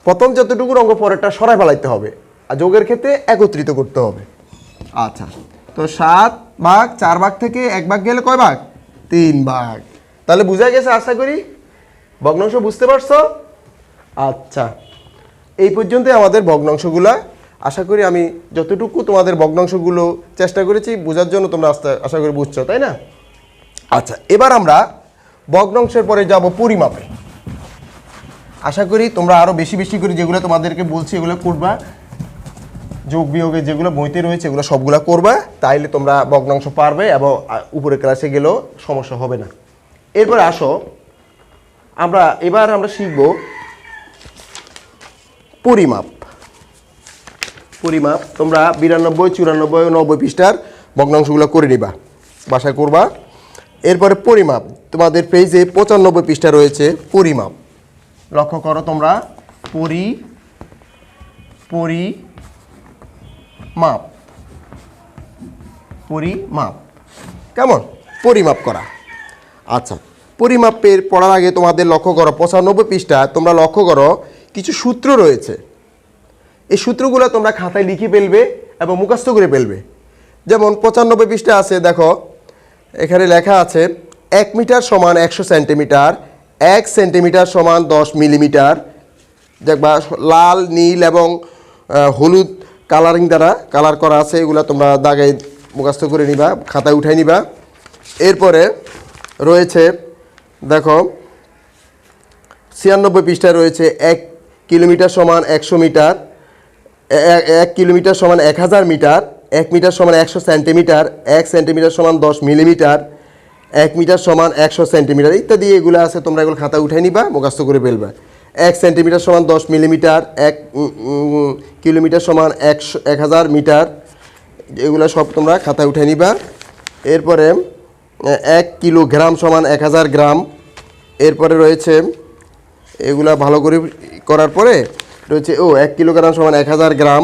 প্রথম যতটুকু অঙ্ক পরেরটা সরাই ফেলাইতে হবে, আর যোগের ক্ষেত্রে একত্রিত করতে হবে। আচ্ছা, তো 7 ভাগ 4 ভাগ থেকে 1 ভাগ গেলে কয় ভাগ, 3 ভাগ। তাহলে বুঝা গেছে, আশা করি ভগ্নাংশ বুঝতে পারছো। আচ্ছা, এই পর্যন্তই আমাদের ভগ্নাংশগুলা। আশা করি আমি যতটুকু তোমাদের ভগ্নাংশগুলো চেষ্টা করেছি বোঝার জন্য, তোমরা আশা করি বুঝছো, তাই না? আচ্ছা, এবার আমরা ভগ্নাংশের পরে যাব পরিমাপে। আশা করি তোমরা আরও বেশি বেশি করে যেগুলো তোমাদেরকে বলছি এগুলো করবা, যোগ বিয়োগে যেগুলো বইতে রয়েছে এগুলো সবগুলো করবা, তাইলে তোমরা ভগ্নাংশ পারবে এবং উপরে ক্লাসে গেলেও সমস্যা হবে না। এরপর আসো এবার আমরা শিখব পরিমাপ। পরিমাপ তোমরা 92, 94 ও 90 পৃষ্ঠার ভগ্নাংশগুলো করে নিবা, বাসায় করবা। এরপরে পরিমাপ তোমাদের পেজে 95 পৃষ্ঠা রয়েছে পরিমাপ। লক্ষ্য করো তোমরা পরিমাপ কেমন পরিমাপ করা। আচ্ছা, পরিমাপের পড়ার আগে তোমাদের লক্ষ্য করো 95 পৃষ্ঠা তোমরা লক্ষ্য করো কিছু সূত্র রয়েছে। এই সূত্রগুলো তোমরা খাতায় লিখে ফেলবে এবং মুখস্থ করে ফেলবে। যেমন 95 পৃষ্ঠা আছে, দেখো এখানে লেখা আছে 1 মিটার সমান 100 সেন্টিমিটার, 1 সেন্টিমিটার সমান 10 মিলিমিটার। দেখবা লাল, নীল এবং হলুদ কালারিং দ্বারা কালার করা আছে, এগুলো তোমরা দাগে মুখস্থ করে নিবা, খাতায় উঠাই নিবা। এরপরে রয়েছে দেখো 96 পৃষ্ঠায় রয়েছে 1 কিলোমিটার সমান 100 মিটার, 1 কিলোমিটার সমান 1000 মিটার, 1 মিটার সমান 100 সেন্টিমিটার, 1 সেন্টিমিটার সমান 10 মিলিমিটার, 1 মিটার সমান 100 সেন্টিমিটার ইত্যাদি এগুলো আছে। তোমরা এগুলো খাতায় উঠাই নিবা, মুখস্থ করে ফেলবা। 1 সেন্টিমিটার সমান 10 মিলিমিটার, 1 কিলোমিটার সমান 1000 মিটার, এগুলো সব তোমরা খাতায় উঠাই নিবা। এরপরে 1 কিলোগ্রাম সমান 1000 গ্রাম। এরপরে রয়েছে এগুলা ভালো করে করার পরে রয়েছে 1 কিলোগ্রাম সমান 1000 গ্রাম।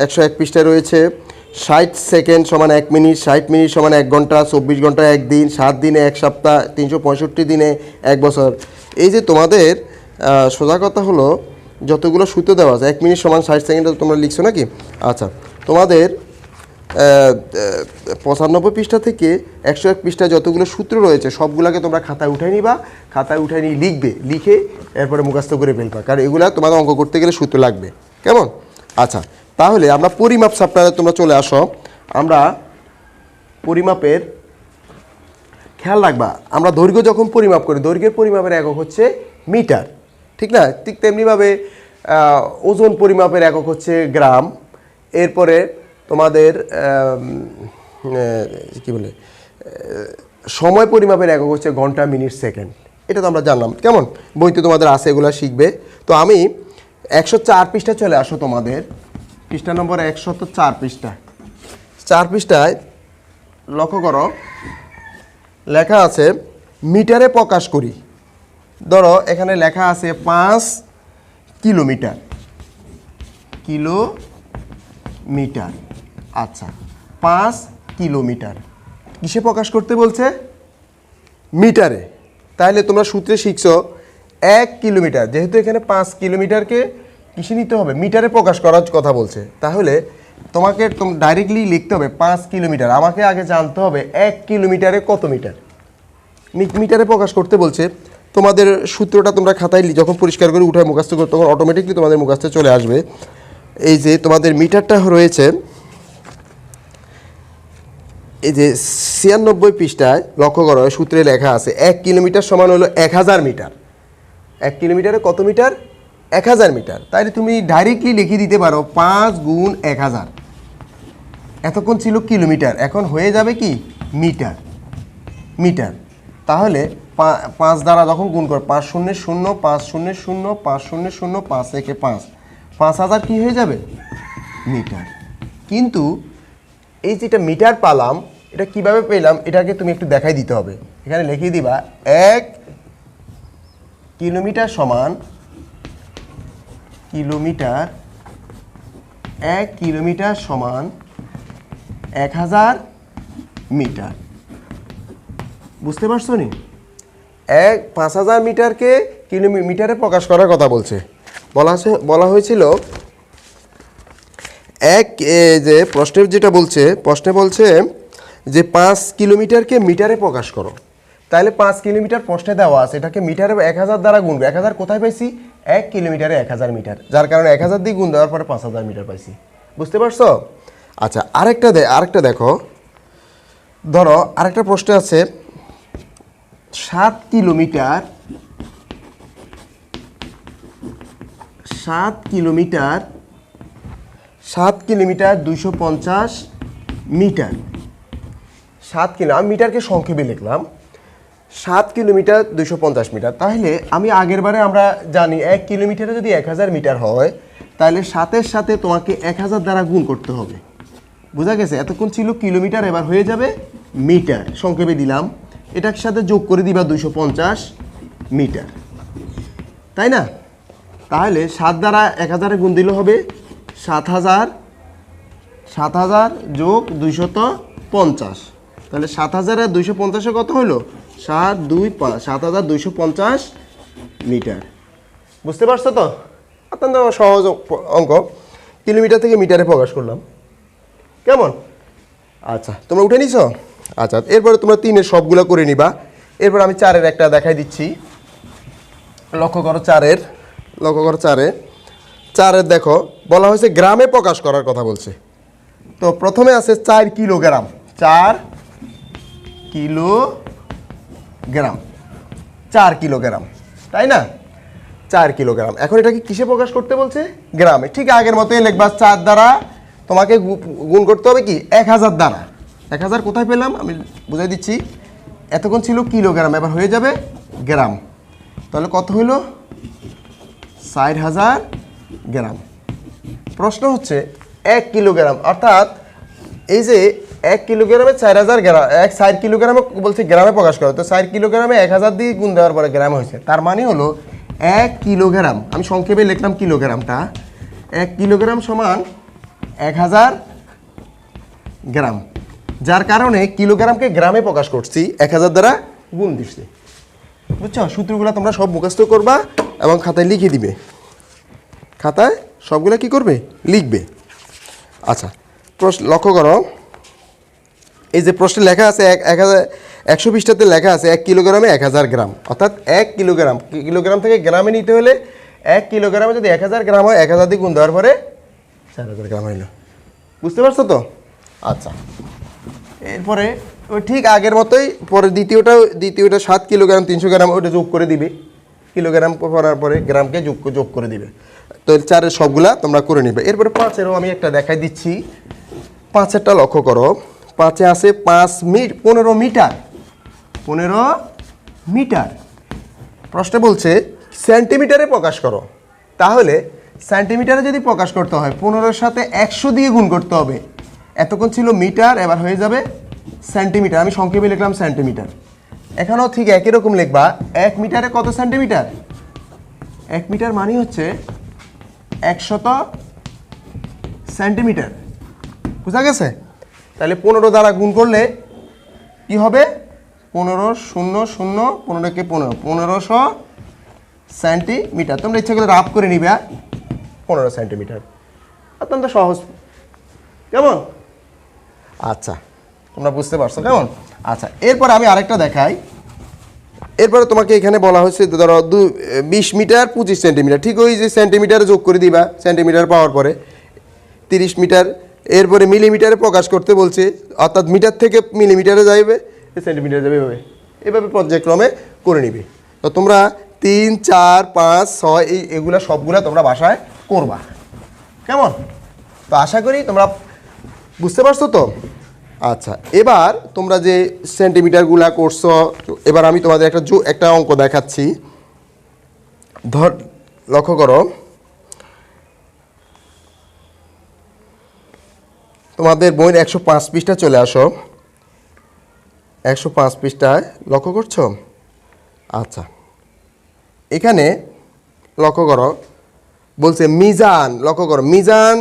101 পৃষ্ঠায় রয়েছে 60 সেকেন্ড সমান 1 মিনিট, 60 মিনিট সমান 1 ঘন্টা, 24 ঘন্টা 1 দিন, 7 দিনে 1 সপ্তাহ, 365 দিনে 1 বছর। এই যে তোমাদের সোজা কথা হলো যতগুলো সূত্র দেওয়া আছে 1 মিনিট সমান 60 সেকেন্ড তোমরা লিখছো নাকি? আচ্ছা, তোমাদের 95 পৃষ্ঠা থেকে 101 পৃষ্ঠায় যতগুলো সূত্র রয়েছে সবগুলোকে তোমরা খাতায় উঠাই নিবা, খাতায় উঠাই নিয়ে লিখবে, লিখে এরপরে মুখস্থ করে ফেলবা, কারণ এগুলা তোমাদের অঙ্ক করতে গেলে সূত্র লাগবে। কেমন? আচ্ছা, তাহলে আমরা পরিমাপ চ্যাপ্টারে তোমরা চলে আসো। আমরা পরিমাপের খেয়াল রাখবা, আমরা দৈর্ঘ্য যখন পরিমাপ করি দৈর্ঘ্যের পরিমাপের একক হচ্ছে মিটার, ঠিক না? ঠিক তেমনিভাবে ওজন পরিমাপের একক হচ্ছে গ্রাম। এরপরে তোমাদের কি বলে সময় পরিমাপের একক হচ্ছে ঘন্টা, মিনিট, সেকেন্ড। এটা তো আমরা জানলাম। কেমন? বইতে তোমাদের আছে, এগুলো শিখবে। তো আমি 104 পৃষ্ঠা চলে আসো, তোমাদের পৃষ্ঠা নম্বর 104 পৃষ্ঠা। 4 পৃষ্ঠায় লক্ষ্য করো লেখা আছে মিটারে প্রকাশ করি। ধরো এখানে লেখা আছে 5 কিলোমিটার। কিলোমিটার, আচ্ছা 5 কিলোমিটার কিসে প্রকাশ করতে বলছে? মিটারে। তাহলে তোমরা সূত্রে শিখছো 1 কিলোমিটার, যেহেতু এখানে 5 কিলোমিটারকে কিসে নিতে হবে? মিটারে প্রকাশ করার কথা বলছে। তাহলে তোমাকে ডাইরেক্টলি লিখতে হবে 5 কিলোমিটার। আমাকে আগে জানতে হবে 1 কিলোমিটারে কত মিটার। মিটারে প্রকাশ করতে বলছে। তোমাদের সূত্রটা তোমরা খাতায় যখন পরিষ্কার করে উঠায় মুখস্থ করো তখন অটোমেটিকলি তোমাদের মুখস্থে চলে আসবে। এই যে তোমাদের মিটারটা রয়েছে, এই যে 96 পৃষ্ঠায় লক্ষ্য করো সূত্রে লেখা আছে 1 কিলোমিটার সমান হলো 1000 মিটার। 1 কিলোমিটারে কত মিটার? 1000 মিটার। তাইলে তুমি ডাইরেক্টলি লিখে দিতে পারো 5 গুণ 1000। এতক্ষণ ছিল কিলোমিটার, এখন হয়ে যাবে কি মিটার। মিটার। তাহলে 5 দ্বারা যখন গুণ করো 5 শূন্য 0, 5 শূন্য 0, 5 শূন্য 0, 5 একে 5, 5000 কি হয়ে যাবে? মিটার। কিন্তু এই যেটা মিটার পালাম এটা কিভাবে পেলাম এটাকে তুমি একটু দেখাই দিতে হবে। এখানে লিখে দিবা 1 কিলোমিটার সমান 1 কিলোমিটার সমান 1000 মিটার। বুঝতে পারছো নি? 5000 মিটারকে কিলোমিটারে প্রকাশ করার কথা বলছে। বলা হয়েছিল যে প্রশ্নের যেটা বলছে, প্রশ্নে বলছে যে 5 কিলোমিটারকে মিটারে প্রকাশ করো। তাহলে 5 কিলোমিটার প্রশ্নে দেওয়া আছে, এটাকে মিটারে 1000 দ্বারা গুনবে। 1000 কোথায় পাইছি? 1 কিলোমিটারে 1000 মিটার, যার কারণে 1000 দিয়ে গুণ দেওয়ার পরে 5000 মিটার পাইছি। বুঝতে পারছো? আচ্ছা, আরেকটা দেখো। ধরো আরেকটা প্রশ্ন আছে 7 কিলোমিটার 250 মিটার। 7 কিলো, আমি মিটারকে সংক্ষেপে লিখলাম। 7 কিলোমিটার 250 মিটার। তাহলে আমি আগের বারে আমরা জানি 1 কিলোমিটারে যদি 1000 মিটার হয় তাহলে 7-এর সাথে তোমাকে 1000 দ্বারা গুণ করতে হবে। বোঝা গেছে? এতক্ষণ ছিল কিলোমিটার, এবার হয়ে যাবে মিটার। সংক্ষেপে দিলাম, এটার সাথে যোগ করে দিবা 250 মিটার, তাই না? তাহলে 7 দ্বারা 1000-এ গুণ দিলে হবে 7000, 7000 যোগ 250। তাহলে 7000 আর 250-এ কত হলো? 725, 7250 মিটার। বুঝতে পারছো তো? অত্যন্ত সহজ অঙ্ক। কিলোমিটার থেকে মিটারে প্রকাশ করলাম। কেমন? আচ্ছা, তোমরা উঠে নিছো? আচ্ছা, এরপরে তোমরা 3-এর সবগুলো করে নিবা। এরপর আমি 4-এর একটা দেখাই দিচ্ছি। লক্ষ্য করো 4-এর, লক্ষ্য করো 4-এর দেখো বলা হয়েছে গ্রামে প্রকাশ করার কথা বলছে। তো প্রথমে আছে 4 কিলোগ্রাম, 4 কিলোগ্রাম, 4 কিলোগ্রাম, তাই না? 4 কিলোগ্রাম। এখন এটাকে কিসে প্রকাশ করতে বলছে? গ্রামে। ঠিক আগের মতোই লিখবা, 4 দ্বারা তোমাকে গুণ করতে হবে কি? 1000 দ্বারা। 1000 কোথায় পেলাম আমি বুঝাই দিচ্ছি। এতক্ষণ ছিল কিলোগ্রাম, এবার হয়ে যাবে গ্রাম। তাহলে কত হইল? 6000 গ্রাম। প্রশ্ন হচ্ছে 1 কিলোগ্রাম, অর্থাৎ এই যে 1 কিলোগ্রামে 4000 গ্রাম, 4 কিলোগ্রামে বলছে গ্রামে প্রকাশ করো। তো 4 কিলোগ্রামে 1000 দিয়ে গুণ দেওয়ার পরে গ্রাম হয়েছে। তার মানে হলো 1 কিলোগ্রাম, আমি সংক্ষেপে লিখলাম কিলোগ্রামটা, 1 কিলোগ্রাম সমান 1000 গ্রাম। যার কারণে কিলোগ্রামকে গ্রামে প্রকাশ করছি, 1000 দ্বারা গুণ দিচ্ছি। বুঝছো? সূত্রগুলো তোমরা সব মুখস্থ করবা এবং খাতায় লিখে দিবে। খাতায় সবগুলো কি করবে? লিখবে। আচ্ছা, প্রশ্ন লক্ষ্য করো, এই যে প্রশ্নে লেখা আছে 100 পৃষ্ঠাতে লেখা আছে 1 কিলোগ্রামে 1000 গ্রাম, অর্থাৎ 1 কিলোগ্রাম, কিলোগ্রাম থেকে গ্রামে নিতে হলে 1 কিলোগ্রামে যদি 1000 গ্রাম হয়, 1000 দিয়ে গুণ দেওয়ার পরে 4000 গ্রাম হইল। বুঝতে পারছো তো? আচ্ছা, এরপরে ওই ঠিক আগের মতোই পরে দ্বিতীয়টা 7 কিলোগ্রাম 300 গ্রাম, ওইটা যোগ করে দিবে। কিলোগ্রাম করার পরে গ্রামকে যোগ করে দিবে। তো 4-এর সবগুলা তোমরা করে নিবে। এরপরে 5-এরও আমি একটা দেখাই দিচ্ছি। 5-এরটা লক্ষ্য করো, 5-এ আছে 15 মিটার, 15 মিটার। প্রশ্নে বলছে সেন্টিমিটারে প্রকাশ করো। তাহলে সেন্টিমিটারে যদি প্রকাশ করতে হয় 15-এর সাথে 100 দিয়ে গুণ করতে হবে। এতক্ষণ ছিল মিটার, এবার হয়ে যাবে সেন্টিমিটার। আমি সংক্ষেপে লিখলাম সেন্টিমিটার। এখানেও ঠিক একই রকম লিখবা, 1 মিটারে কত সেন্টিমিটার? 1 মিটার মানে হচ্ছে 100 সেন্টিমিটার। বুঝা গেছে? তাহলে 15 দ্বারা গুণ করলে কি হবে? 15 0 0 15কে 1500 সেন্টিমিটার। তোমরা ইচ্ছা করে রাফ করে নিবে 15 সেন্টিমিটার। অত্যন্ত সহজ। কেমন? আচ্ছা, তোমরা বুঝতে পারছো? কেমন? আচ্ছা, এরপর আমি আরেকটা দেখাই। এরপরে তোমাকে এখানে বলা হয়েছে ধরো 20 মিটার 25 সেন্টিমিটার। ঠিক ওই যে সেন্টিমিটারে যোগ করে দিবা, সেন্টিমিটার পাওয়ার পরে 30 মিটার। এরপরে মিলিমিটারে প্রকাশ করতে বলছে, অর্থাৎ মিটার থেকে মিলিমিটারে যাইবে, সেন্টিমিটারে যাবে, এভাবে পর্যায়ক্রমে করে নিবে। তো তোমরা 3 4 5 6 এগুলা সবগুলা তোমরা বাসায় করবা। কেমন? তো আশা করি তোমরা বুঝতে পারছো তো? আচ্ছা, এবার তোমরা যে সেন্টিমিটারগুলা করছো, এবার আমি তোমাদের একটা অঙ্ক দেখাচ্ছি। লক্ষ্য করো, তোমাদের বইয়ের 105 পৃষ্ঠা চলে আসো। 105 পৃষ্ঠায় লক্ষ্য করছো? আচ্ছা, এখানে লক্ষ্য করো, বলছে মিজান, লক্ষ্য করো, মিজান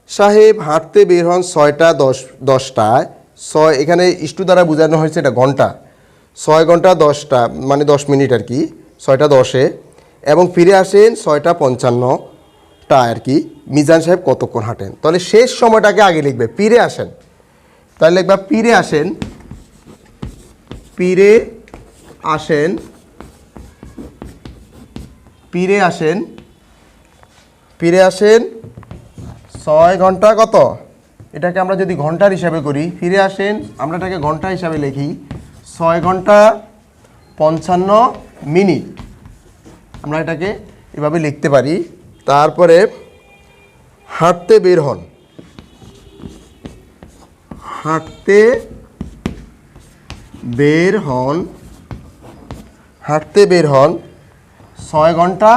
সাহেব হাঁটতে বের হন 6টা 10টায়। 6 এখানে ইস্টু দ্বারা বোঝানো হয়েছে এটা ঘন্টা। 6 ঘন্টা 10টা মানে 10 মিনিট আর কি, 6টা 10-এ, এবং ফিরে আসেন 6টা 55টা আর কি। মিজান সাহেব কতক্ষণ হাঁটেন? তাহলে শেষ সময়টাকে আগে লিখবে, ফিরে আসেন। তাহলে লিখবা ফিরে আসেন, ফিরে আসেন, ফিরে আসেন, ফিরে আসেন 6 ঘন্টা কত? এটাকে আমরা যদি ঘন্টার হিসাবে করি, ফিরে আসেন আমরা এটাকে ঘন্টা হিসাবে লিখি 6 ঘন্টা 55 মিনিট। আমরা এটাকে এভাবে লিখতে পারি। তারপরে হাঁটতে বের হন, হাঁটতে বের হন হাঁটতে বের হন 6 ঘন্টা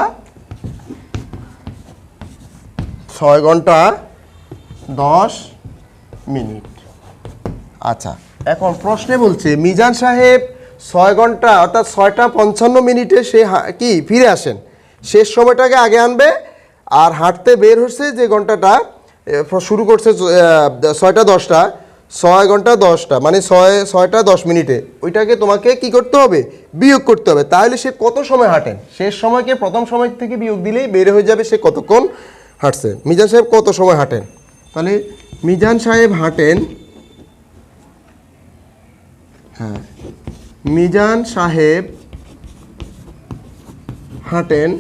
10 মিনিট। আচ্ছা, এখন প্রশ্নে বলছে মিজান সাহেব 6 ঘন্টা অর্থাৎ 6টা 55 সে কি ফিরে আসেন, শেষ সময়টাকে আগে আনবে, আর হাঁটতে বের হচ্ছে যে ঘন্টাটা শুরু করছে 6টা 10টা, 6 ঘন্টা 10টা মানে 6টা 10 ওইটাকে তোমাকে কি করতে হবে, বিয়োগ করতে হবে। তাহলে সে কত সময় হাঁটেন, শেষ সময়কে প্রথম সময় থেকে বিয়োগ দিলেই বের হয়ে যাবে সে কতক্ষণ হাঁটছে। মিজান সাহেব কত সময় হাঁটেন, তাহলে মিজান সাহেব হাঁটেন, হ্যাঁ মিজান সাহেব হাঁটেন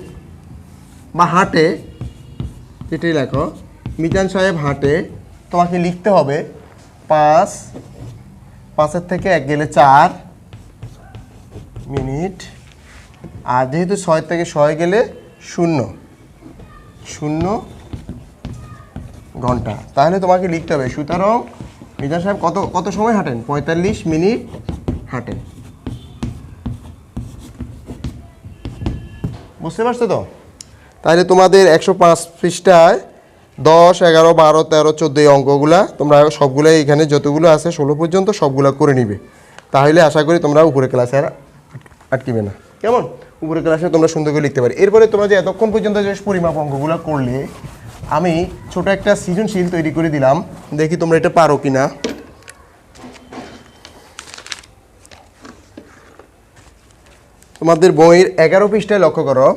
বা হাঁটে, এটাই লেখো, মিজান সাহেব হাঁটে, তোমাকে লিখতে হবে 5 থেকে 1 গেলে 4 মিনিট, আর যেহেতু 6 থেকে 6 গেলে 0 ঘন্টা, তাহলে তোমাকে লিখতে হবে সুতরাং মিজান সাহেব কত সময় হাঁটেন, 45 মিনিট হাঁটেন। বুঝতে পারছো তো? তাহলে তোমাদের 105 পৃষ্ঠায় 10, 11, 12, 13, 14 এই অঙ্কগুলা তোমরা সবগুলাই এখানে যতগুলো আছে 16 পর্যন্ত সবগুলো করে নিবে, তাহলে আশা করি তোমরা উপরে ক্লাসে আর আটকিবে না। কেমন? উপরে ক্লাসে তোমরা সুন্দর করে লিখতে পারি। এরপরে তোমরা যে এতক্ষণ পর্যন্ত যে পরিমাপ অঙ্কগুলো করলে, আমি ছোট একটা সৃজনশীল তৈরি করে দিলাম, দেখি তোমরা এটা পারো কি না। তোমাদের বইয়ের 11 পৃষ্ঠায় লক্ষ্য করো,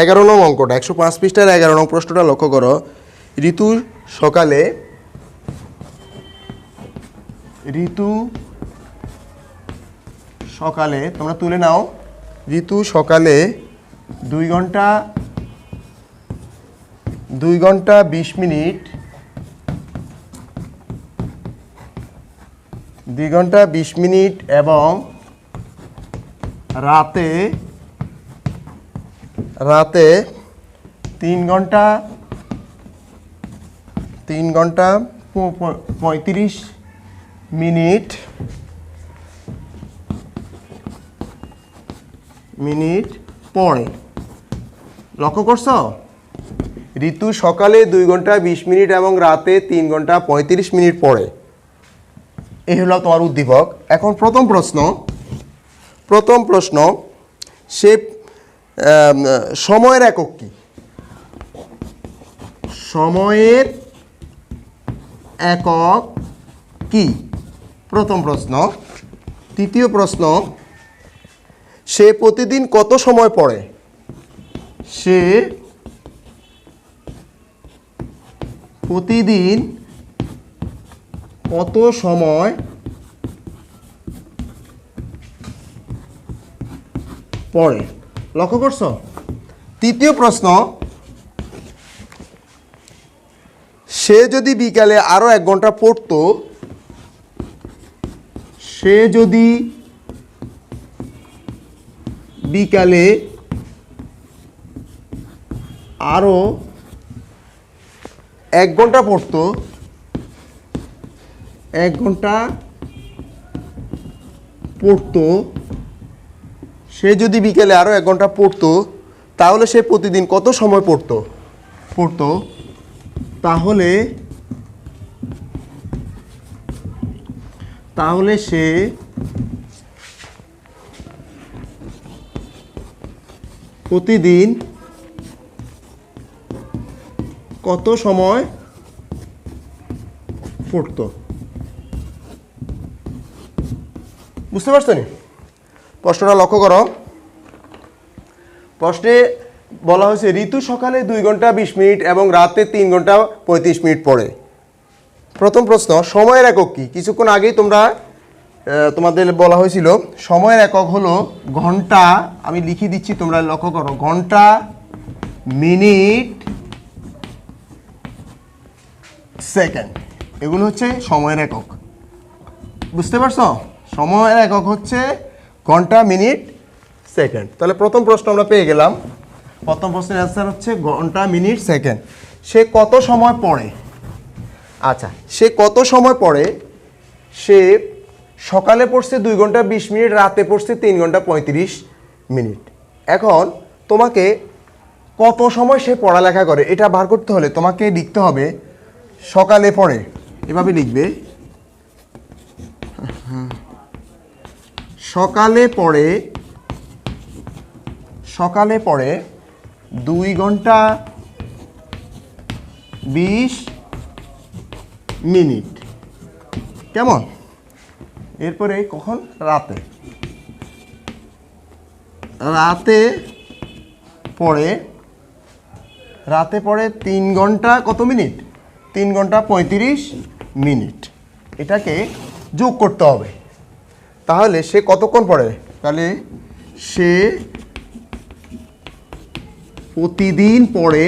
11 নং অঙ্কটা, 105 পৃষ্ঠার 11 নং প্রশ্নটা লক্ষ্য করো। ঋতু সকালে তোমরা তুলে নাও, ঋতু সকালে 2 ঘন্টা 20 মিনিট 2 ঘন্টা 20 মিনিট এবং রাতে 3 ঘন্টা 35 মিনিট পরে। লক্ষ্য করছো? ঋতু সকালে 2 ঘন্টা 20 মিনিট এবং রাতে 3 ঘন্টা 35 মিনিট পরে। এই হলো তোমার উদ্দীপক। এখন প্রথম প্রশ্ন, সে সময়ের একক কি? সময়ের একক কি? প্রথম প্রশ্ন। তৃতীয় প্রশ্ন, সে প্রতিদিন কত সময় পড়ে? সে প্রতিদিন কত সময় পড়ে? লক্ষ্য করছো? তৃতীয় প্রশ্ন, সে যদি বিকালে আরো 1 ঘন্টা পড়তো, সে যদি বিকালে আরো 1 ঘন্টা পড়তো, 1 ঘন্টা পড়তো, সে যদি বিকেলে আরও 1 ঘন্টা পড়তো, তাহলে সে প্রতিদিন কত সময় পড়তো? তাহলে সে প্রতিদিন কত সময় পড়তো? বুঝতে পারছো নি? প্রশ্নটা লক্ষ্য করো। প্রশ্নে বলা হয়েছে ঋতু সকালে 2 ঘন্টা 20 মিনিট এবং রাতে 3 ঘন্টা 35 মিনিট পড়ে। প্রথম প্রশ্ন, সময়ের একক কি? কিছুক্ষণ আগেই তোমাদের বলা হয়েছিল সময়ের একক হলো ঘন্টা। আমি লিখে দিচ্ছি, তোমরা লক্ষ্য করো, ঘন্টা, মিনিট, সেকেন্ড, এগুলো হচ্ছে সময়ের একক। বুঝতে পারছো? সময়ের একক হচ্ছে ঘন্টা, মিনিট, সেকেন্ড। তাহলে প্রথম প্রশ্ন আমরা পেয়ে গেলাম। প্রথম প্রশ্নের অ্যান্সার হচ্ছে ঘন্টা, মিনিট, সেকেন্ড। সে কত সময় পড়ে? আচ্ছা, সে কত সময় পড়ে? সে সকালে পড়ছে 2 ঘন্টা 20 মিনিট, রাতে পড়ছে 3 ঘন্টা 35 মিনিট। এখন তোমাকে কত সময় সে পড়ালেখা করে এটা বার করতে হলে তোমাকে লিখতে হবে সকালে পড়ে, এভাবে লিখবে সকালে পড়ে 2 ঘন্টা 20 মিনিট। কেমন? এরপরে কখন? রাতে পড়ে 3 ঘন্টা কত মিনিট? 3 ঘন্টা 35 মিনিট। এটাকে যোগ করতে হবে। তাহলে সে কতক্ষণ পড়ে? তাহলে সে প্রতিদিন পড়ে,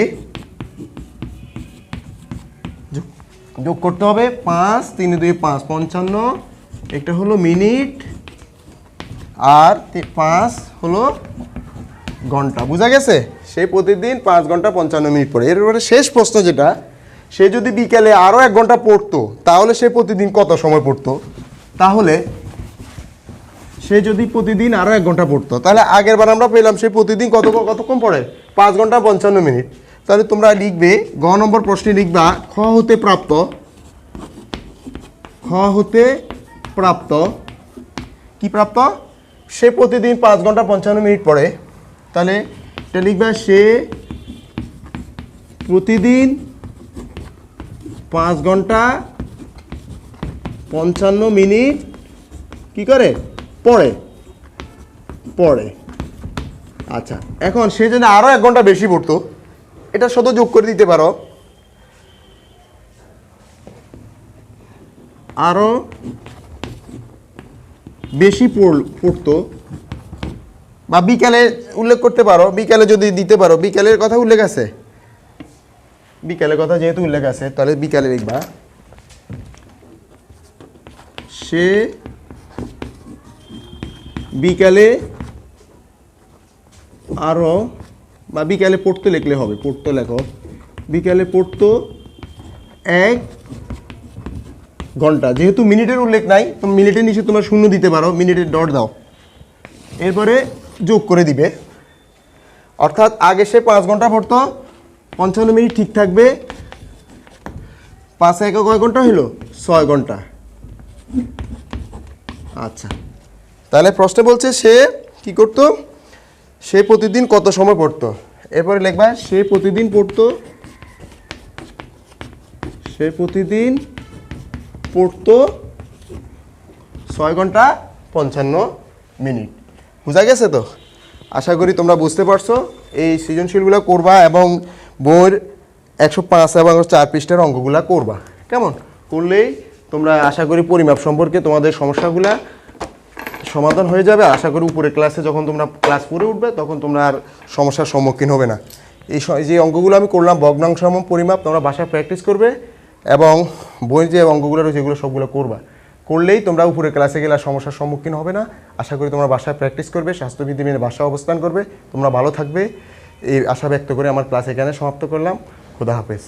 যোগ করতে হবে 5 3 2 5 55, একটা হলো মিনিট আর 5 হলো ঘন্টা। বোঝা গেছে? সে প্রতিদিন 5 ঘন্টা 55 মিনিট পড়ে। এরপরে শেষ প্রশ্ন যেটা, সে যদি বিকেলে আরও 1 ঘন্টা পড়তো তাহলে সে প্রতিদিন কত সময় পড়তো? তাহলে সে যদি প্রতিদিন আরও 1 ঘন্টা পড়তো তাহলে আগের বার আমরা পেলাম সে প্রতিদিন কতক্ষণ পড়ে? 5 ঘন্টা 55 মিনিট। তাহলে তোমরা লিখবে গ নম্বর প্রশ্নে লিখবা খ হতে প্রাপ্ত কি প্রাপ্ত? সে প্রতিদিন 5 ঘন্টা 55 মিনিট পড়ে। তাহলে এটা লিখবা সে প্রতিদিন 5 ঘন্টা 55 মিনিট কি করে? পড়ে। আচ্ছা, এখন সে যদি আরও 1 ঘন্টা বেশি পড়তো, এটা সাথে যোগ করে দিতে পারো, আরও বেশি পড়তো, বা বিকালে উল্লেখ করতে পারো, বিকালে যদি দিতে পারো, বিকালের কথা উল্লেখ আছে, বিকালের কথা যেহেতু উল্লেখ আছে তাহলে বিকালে লিখবা সে বিকালে আরও, বা বিকালে পড়তে লিখলে হবে, পড়তো লেখো, বিকালে পড়তো 1 ঘন্টা। যেহেতু মিনিটের উল্লেখ নাই, তুমি মিনিটের নিচে তোমরা 0 দিতে পারো, মিনিটের ডট দাও, এরপরে যোগ করে দিবে। অর্থাৎ আগে সে 5 ঘন্টা পড়তো, 55 মিনিট ঠিক থাকবে, 5 একে কয় ঘন্টা হইল? 6 ঘন্টা। আচ্ছা, তাহলে প্রশ্নে বলছে সে কি করতো? সে প্রতিদিন কত সময় পড়তো? এরপরে লিখবা সে প্রতিদিন পড়তো 6 ঘন্টা 55 মিনিট। বোঝা গেছে তো? আশা করি তোমরা বুঝতে পারছো। এই সৃজনশীলগুলো করবা এবং বইয়ের 105 এবং 4 পৃষ্ঠার অঙ্কগুলা করবা। কেমন? করলেই তোমরা আশা করি পরিমাপ সম্পর্কে তোমাদের সমস্যাগুলা সমাধান হয়ে যাবে। আশা করি উপরের ক্লাসে যখন তোমরা ক্লাস 4-এ উঠবে তখন তোমরা আর সমস্যার সম্মুখীন হবে না। এই যে অঙ্কগুলো আমি করলাম ভগ্নাংশ এবং পরিমাপ, তোমরা বাসায় প্র্যাকটিস করবে এবং বইয়ের যে অঙ্কগুলো রয়েছে এগুলো সবগুলো করলেই তোমরা উপরের ক্লাসে গেলে আর সমস্যার সম্মুখীন হবে না। আশা করি তোমরা বাসায় প্র্যাকটিস করবে, স্বাস্থ্যবিধি মেনে বাসায় অবস্থান করবে, তোমরা ভালো থাকবে এই আশা ব্যক্ত করে আমার ক্লাস এখানে সমাপ্ত করলাম। খোদা হাফেজ।